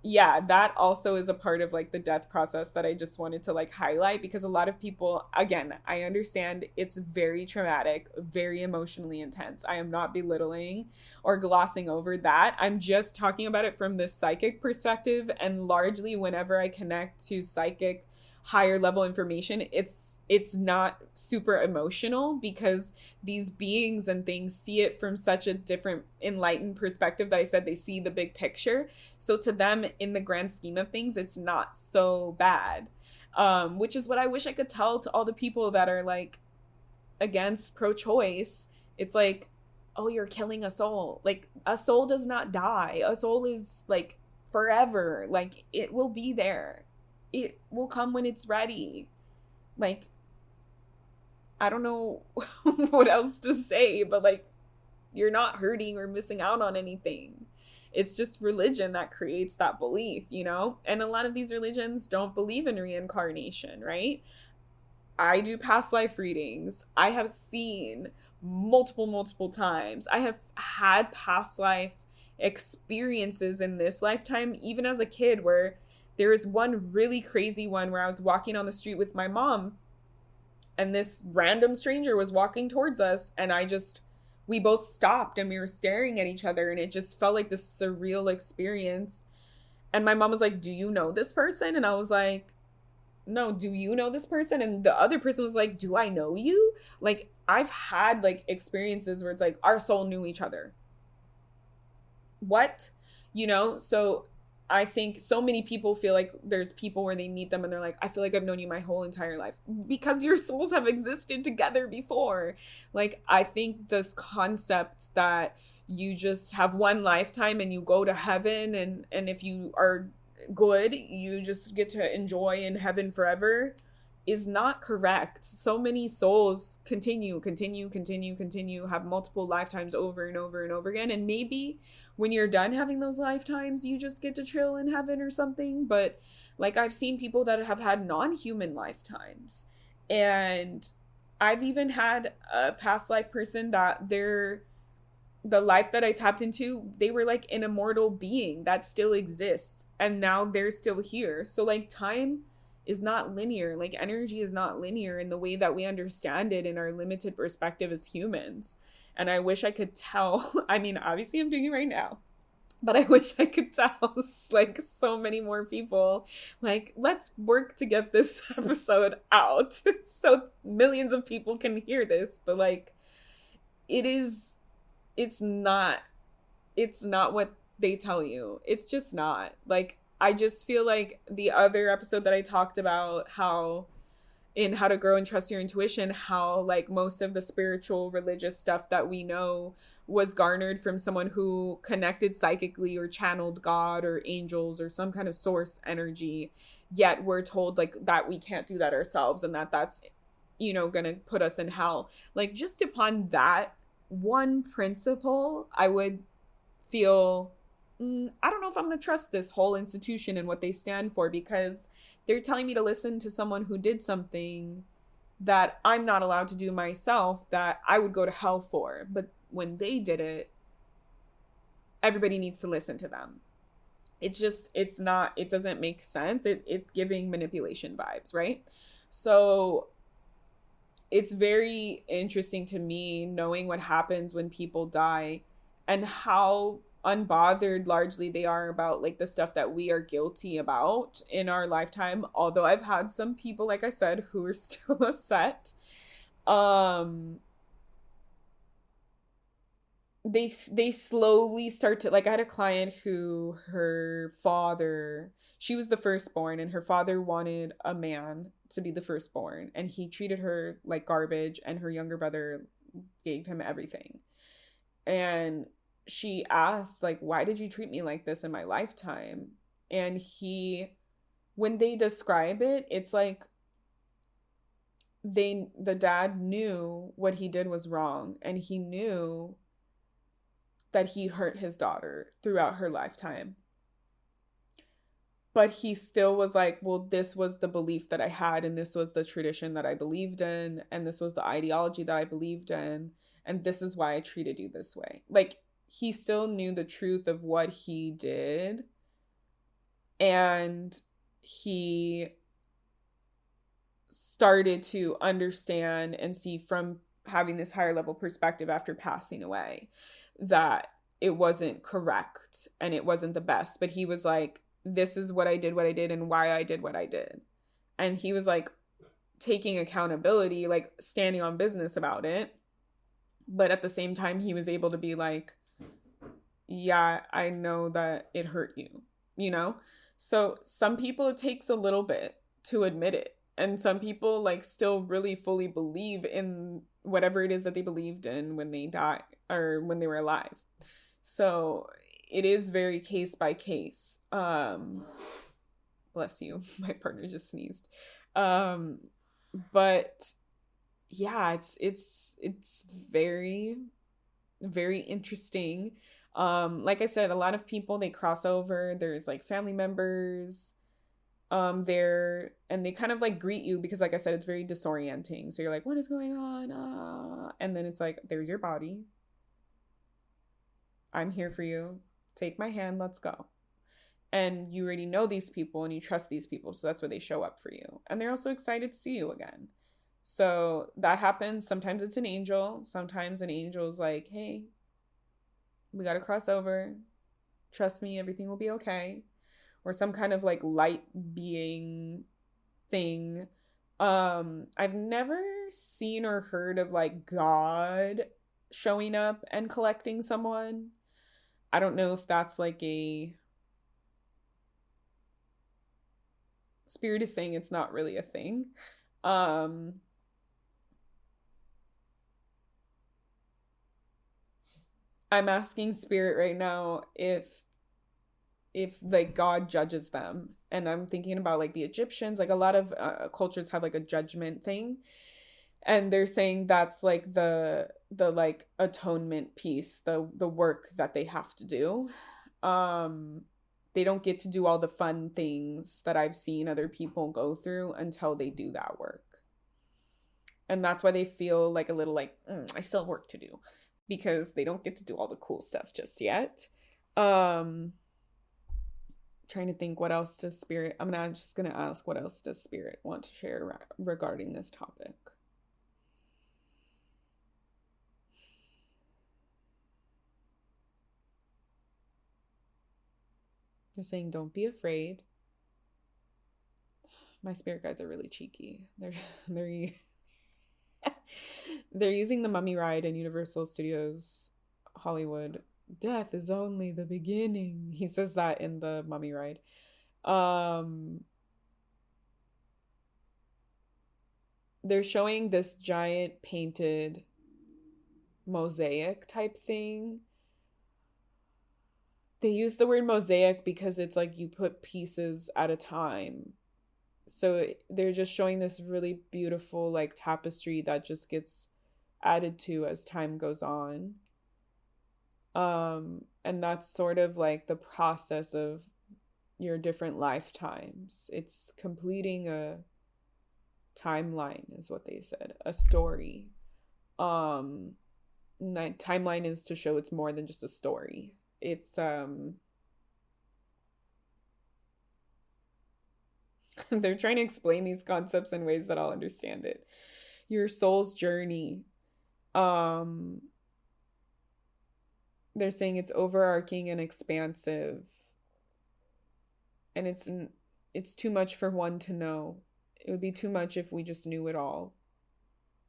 yeah, that also is a part of like the death process that I just wanted to like highlight, because a lot of people, again, I understand it's very traumatic, very emotionally intense. I am not belittling or glossing over that. I'm just talking about it from the psychic perspective, and largely whenever I connect to psychic higher level information, it's not super emotional, because these beings and things see it from such a different enlightened perspective that I said they see the big picture. So to them, in the grand scheme of things, it's not so bad. Which is what I wish I could tell to all the people that are like against pro-choice. It's like, oh, you're killing a soul. Like, a soul does not die. A soul is like forever. Like, it will be there. It will come when it's ready. Like, I don't know what else to say, but like, you're not hurting or missing out on anything. It's just religion that creates that belief, you know? And a lot of these religions don't believe in reincarnation, right? I do past life readings. I have seen multiple times. I have had past life experiences in this lifetime, even as a kid, where there was one really crazy one where I was walking on the street with my mom, and this random stranger was walking towards us, and we both stopped and we were staring at each other, and it just felt like this surreal experience. And my mom was like, do you know this person? And I was like, no, do you know this person? And the other person was like, do I know you? Like, I've had like experiences where it's like our soul knew each other. What? You know? So I think so many people feel like there's people where they meet them and they're like, I feel like I've known you my whole entire life, because your souls have existed together before. Like, I think this concept that you just have one lifetime and you go to heaven, and if you are good, you just get to enjoy in heaven forever, is not correct. So many souls continue, have multiple lifetimes over and over and over again. And maybe when you're done having those lifetimes, you just get to chill in heaven or something. But like, I've seen people that have had non-human lifetimes. And I've even had a past life person that the life that I tapped into, they were like an immortal being that still exists. And now they're still here. So like, time is not linear. Like, energy is not linear in the way that we understand it in our limited perspective as humans. And I wish I could tell, I mean, obviously I'm doing it right now, but I wish I could tell like so many more people, like, let's work to get this episode out so millions of people can hear this. But like, it's not what they tell you. It's just not. Like, I just feel like the other episode that I talked about, how in How to Grow and Trust Your Intuition, how like most of the spiritual religious stuff that we know was garnered from someone who connected psychically or channeled God or angels or some kind of source energy, yet we're told like that we can't do that ourselves, and that's, you know, gonna put us in hell. Like, just upon that one principle, I would feel, I don't know if I'm going to trust this whole institution and what they stand for, because they're telling me to listen to someone who did something that I'm not allowed to do myself, that I would go to hell for. But when they did it, everybody needs to listen to them. It doesn't make sense. It's giving manipulation vibes, right? So it's very interesting to me knowing what happens when people die and how unbothered largely they are about like the stuff that we are guilty about in our lifetime. Although I've had some people, like I said, who are still upset. They slowly start to, like, I had a client who, her father, she was the firstborn, and her father wanted a man to be the firstborn, and he treated her like garbage, and her younger brother gave him everything. And she asked, like, why did you treat me like this in my lifetime? And when they describe it, it's like the dad knew what he did was wrong, and he knew that he hurt his daughter throughout her lifetime. But he still was like, well, this was the belief that I had, and this was the tradition that I believed in, and this was the ideology that I believed in, and this is why I treated you this way. Like, he still knew the truth of what he did, and he started to understand and see from having this higher level perspective after passing away that it wasn't correct and it wasn't the best. But he was like, this is what I did, and why I did what I did. And he was like taking accountability, like standing on business about it. But at the same time, he was able to be like, yeah, I know that it hurt you, you know? So some people, it takes a little bit to admit it. And some people like still really fully believe in whatever it is that they believed in when they died or when they were alive. So it is very case by case. Bless you. My partner just sneezed. Um, but yeah, it's very, very interesting. Like I said, a lot of people, they cross over. There's like family members there, and they kind of like greet you because, like I said, it's very disorienting. So you're like, what is going on? And then it's like, there's your body. I'm here for you. Take my hand, let's go. And you already know these people and you trust these people, so that's where they show up for you. And they're also excited to see you again. So that happens. Sometimes it's an angel. Sometimes an angel's like, hey, we got to cross over. Trust me, everything will be okay. Or some kind of like light being thing. I've never seen or heard of like God showing up and collecting someone. I don't know if that's like a spirit is saying it's not really a thing. Um I'm asking spirit right now if like God judges them. And I'm thinking about like the Egyptians, like a lot of cultures have like a judgment thing. And they're saying that's like the like atonement piece, the work that they have to do. Um they don't get to do all the fun things that I've seen other people go through until they do that work. And that's why they feel like a little like, I still have work to do because they don't get to do all the cool stuff just yet. Um Trying to think what else does spirit, just gonna ask what else does spirit want to share regarding this topic. They're saying don't be afraid. My spirit guides are really cheeky. They're they're using the mummy ride in Universal Studios Hollywood. Death is only the beginning. He says that in the mummy ride. Um they're showing this giant painted mosaic type thing. They use the word mosaic because it's like you put pieces at a time. So they're just showing this really beautiful like tapestry that just gets added to as time goes on. And that's sort of like the process of your different lifetimes. It's completing a timeline is what they said, a story. Um Timeline is to show it's more than just a story. It's they're trying to explain these concepts in ways that I'll understand it. Your soul's journey. Um they're saying it's overarching and expansive, and it's too much for one to know. It would be too much if we just knew it all.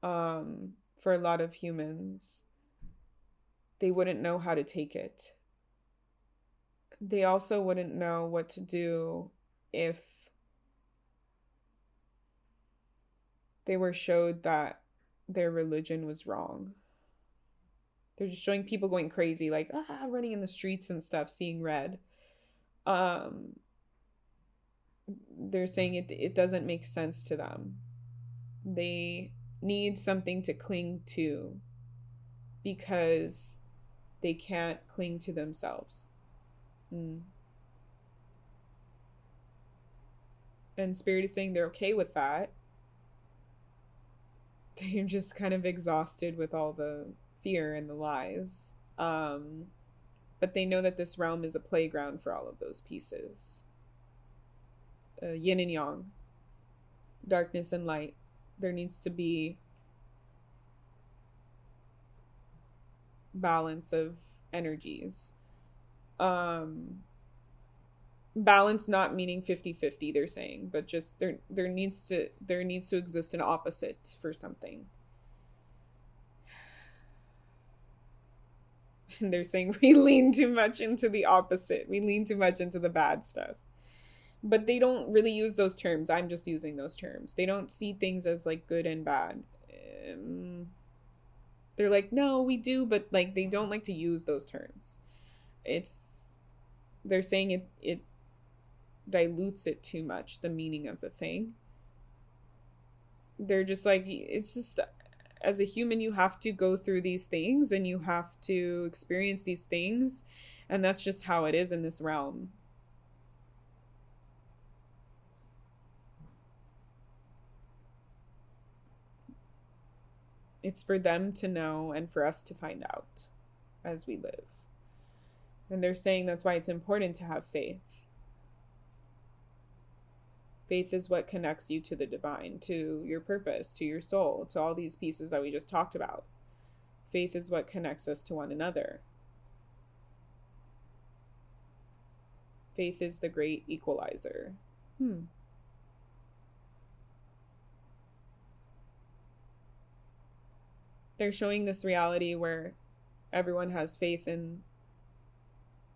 For a lot of humans, they wouldn't know how to take it. They also wouldn't know what to do if they were showed that their religion was wrong. They're just showing people going crazy, like running in the streets and stuff, seeing red. Um, they're saying it doesn't make sense to them. They need something to cling to because they can't cling to themselves. And Spirit is saying they're okay with that. They're just kind of exhausted with all the fear and the lies. but they know that this realm is a playground for all of those pieces. Yin and yang, darkness and light. There needs to be balance of energies. Balance not meaning 50-50, they're saying, but just there needs to exist an opposite for something. And they're saying we lean too much into the opposite. We lean too much into the bad stuff. But they don't really use those terms. I'm just using those terms. They don't see things as like good and bad. They're like, no, we do, but like they don't like to use those terms. They're saying it dilutes it too much, the meaning of the thing. They're just like, it's just, as a human, you have to go through these things and you have to experience these things, and that's just how it is in this realm. It's for them to know and for us to find out as we live. And they're saying that's why it's important to have faith. Faith is what connects you to the divine, to your purpose, to your soul, to all these pieces that we just talked about. Faith is what connects us to one another. Faith is the great equalizer. They're showing this reality where everyone has faith in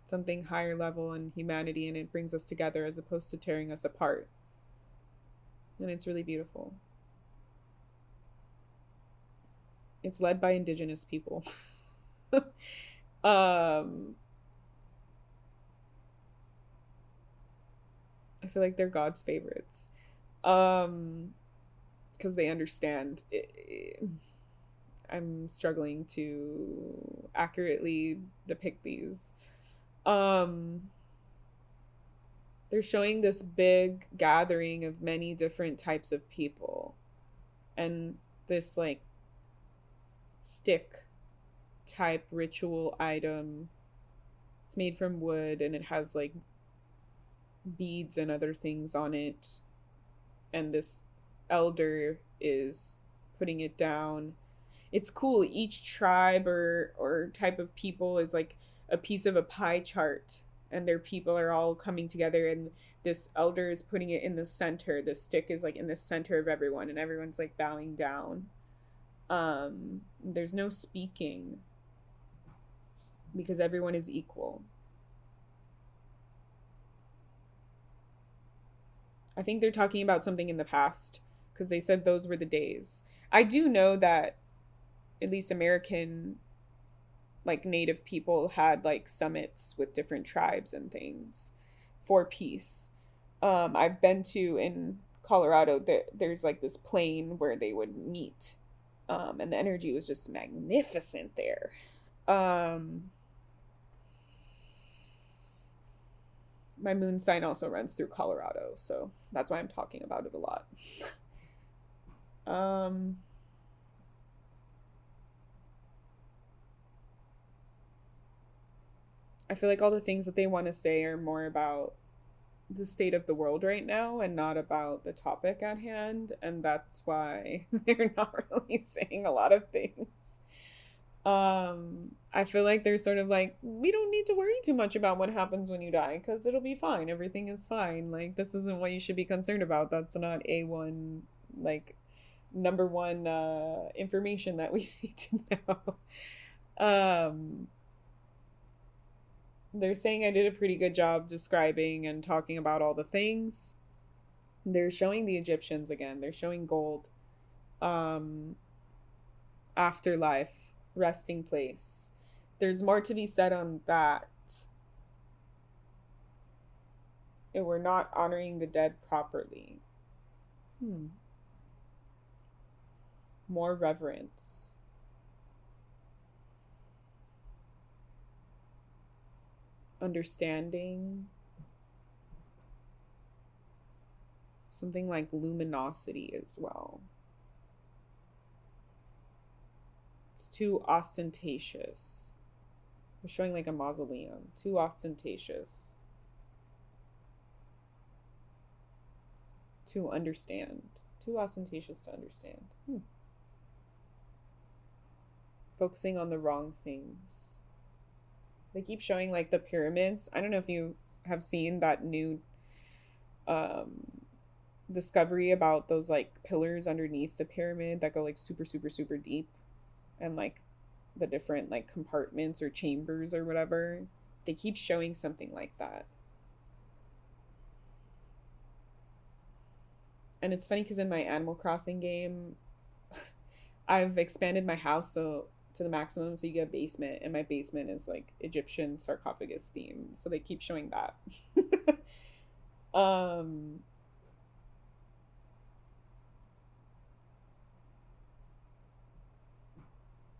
something higher level in humanity, and it brings us together as opposed to tearing us apart. And it's really beautiful. It's led by indigenous people. I feel like they're God's favorites. Because they understand. I'm struggling to accurately depict these. They're showing this big gathering of many different types of people, and this like stick type ritual item. It's made from wood and it has like beads and other things on it, and this elder is putting it down. It's cool. Each tribe or type of people is like a piece of a pie chart, and their people are all coming together, and this elder is putting it in the center. The stick is like in the center of everyone, and everyone's like bowing down. There's no speaking because everyone is equal. I think they're talking about something in the past because they said those were the days. I do know that at least American like native people had like summits with different tribes and things for peace. I've been to in Colorado, there's like this plain where they would meet, and the energy was just magnificent there. My moon sign also runs through Colorado, so that's why I'm talking about it a lot. I feel like all the things that they want to say are more about the state of the world right now and not about the topic at hand, and that's why they're not really saying a lot of things. I feel like they're sort of like, we don't need to worry too much about what happens when you die because it'll be fine. Everything is fine. Like, this isn't what you should be concerned about. That's not A1, like, number one information that we need to know. They're saying I did a pretty good job describing and talking about all the things. They're showing the Egyptians again. They're showing gold. Afterlife, resting place. There's more to be said on that. And we're not honoring the dead properly. More reverence. Understanding. Something like luminosity as well. It's too ostentatious. They're showing like a mausoleum. Too ostentatious. To understand. Too ostentatious to understand. Focusing on the wrong things. They keep showing like the pyramids. I don't know if you have seen that new discovery about those like pillars underneath the pyramid that go like super super super deep, and like the different like compartments or chambers or whatever. They keep showing something like that. And it's funny because in my Animal Crossing game, I've expanded my house so to the maximum, so you get a basement, and my basement is like Egyptian sarcophagus themed, so they keep showing that.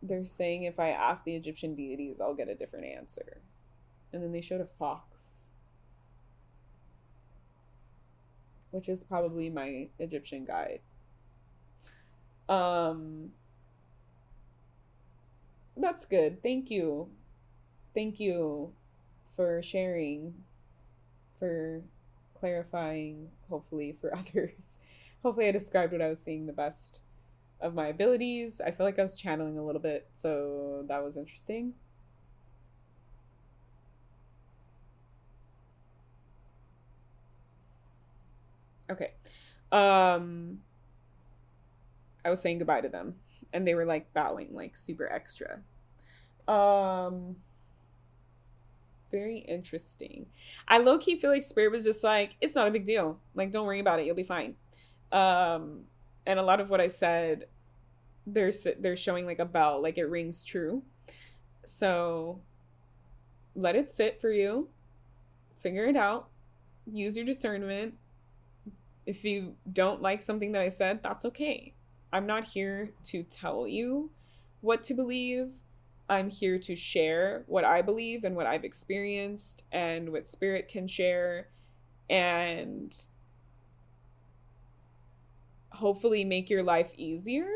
They're saying if I ask the Egyptian deities, I'll get a different answer. And then they showed a fox, which is probably my Egyptian guide. That's good. Thank you. Thank you for sharing, for clarifying, hopefully for others. Hopefully I described what I was seeing the best of my abilities. I feel like I was channeling a little bit, so that was interesting. Okay. I was saying goodbye to them, and they were like bowing like super extra. Um Very interesting. I low key feel like Spirit was just like, it's not a big deal. Like, don't worry about it. You'll be fine. Um, and a lot of what I said, they're showing like a bell, like it rings true. So let it sit for you. Figure it out. Use your discernment. If you don't like something that I said, that's okay. I'm not here to tell you what to believe. I'm here to share what I believe and what I've experienced and what Spirit can share, and hopefully make your life easier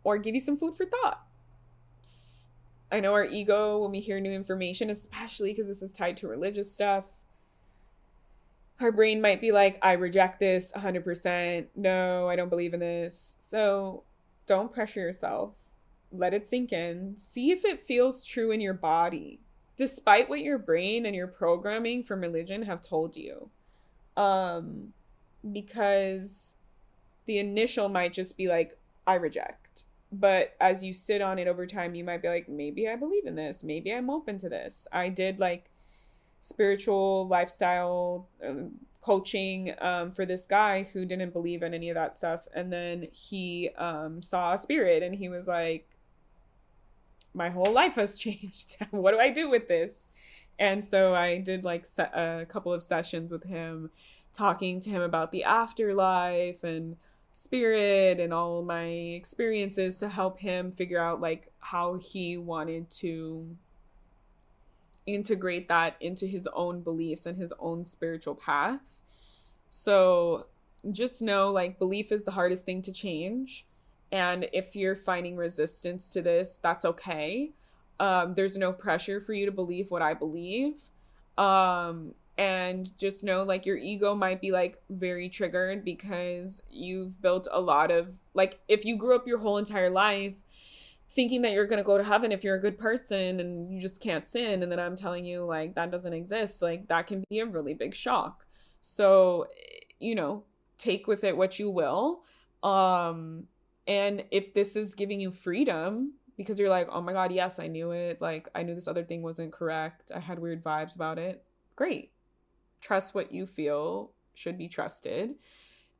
or give you some food for thought. I know our ego, when we hear new information, especially because this is tied to religious stuff, our brain might be like, I reject this 100%. No, I don't believe in this. So don't pressure yourself. Let it sink in. See if it feels true in your body, despite what your brain and your programming from religion have told you. Because the initial might just be like, I reject. But as you sit on it over time, you might be like, maybe I believe in this. Maybe I'm open to this. I did like spiritual lifestyle coaching for this guy who didn't believe in any of that stuff, and then he saw a spirit, and he was like, my whole life has changed. What do I do with this? And so I did like a couple of sessions with him, talking to him about the afterlife and spirit and all my experiences, to help him figure out like how he wanted to integrate that into his own beliefs and his own spiritual path. So just know, like, belief is the hardest thing to change. And if you're finding resistance to this, that's okay. There's no pressure for you to believe what I believe. And just know, like, your ego might be like very triggered because you've built a lot of, like, if you grew up your whole entire life thinking that you're going to go to heaven if you're a good person and you just can't sin, and then I'm telling you like that doesn't exist, like that can be a really big shock. So, you know, take with it what you will. And if this is giving you freedom because you're like, oh my God, yes, I knew it. Like, I knew this other thing wasn't correct. I had weird vibes about it. Great. Trust what you feel should be trusted.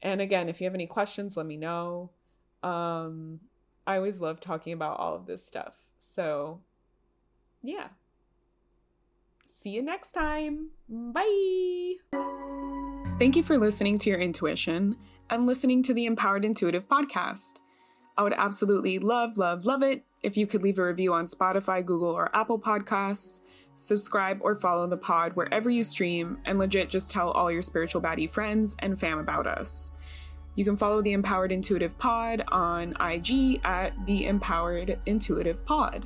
And again, if you have any questions, let me know. I always love talking about all of this stuff. So, yeah. See you next time. Bye. Thank you for listening to your intuition and listening to the Empowered Intuitive podcast. I would absolutely love, love, love it if you could leave a review on Spotify, Google, or Apple Podcasts, subscribe or follow the pod wherever you stream, and legit just tell all your spiritual baddie friends and fam about us. You can follow The Empowered Intuitive Pod on IG at The Empowered Intuitive Pod.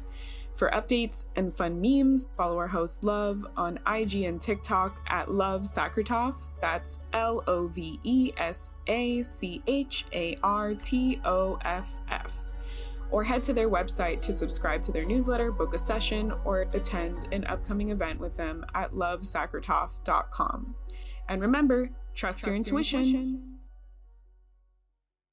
For updates and fun memes, follow our host Love on IG and TikTok at Love Sakratoff. That's LOVESACHARTOFF. Or head to their website to subscribe to their newsletter, book a session, or attend an upcoming event with them at lovesakratoff.com. And remember, trust your intuition.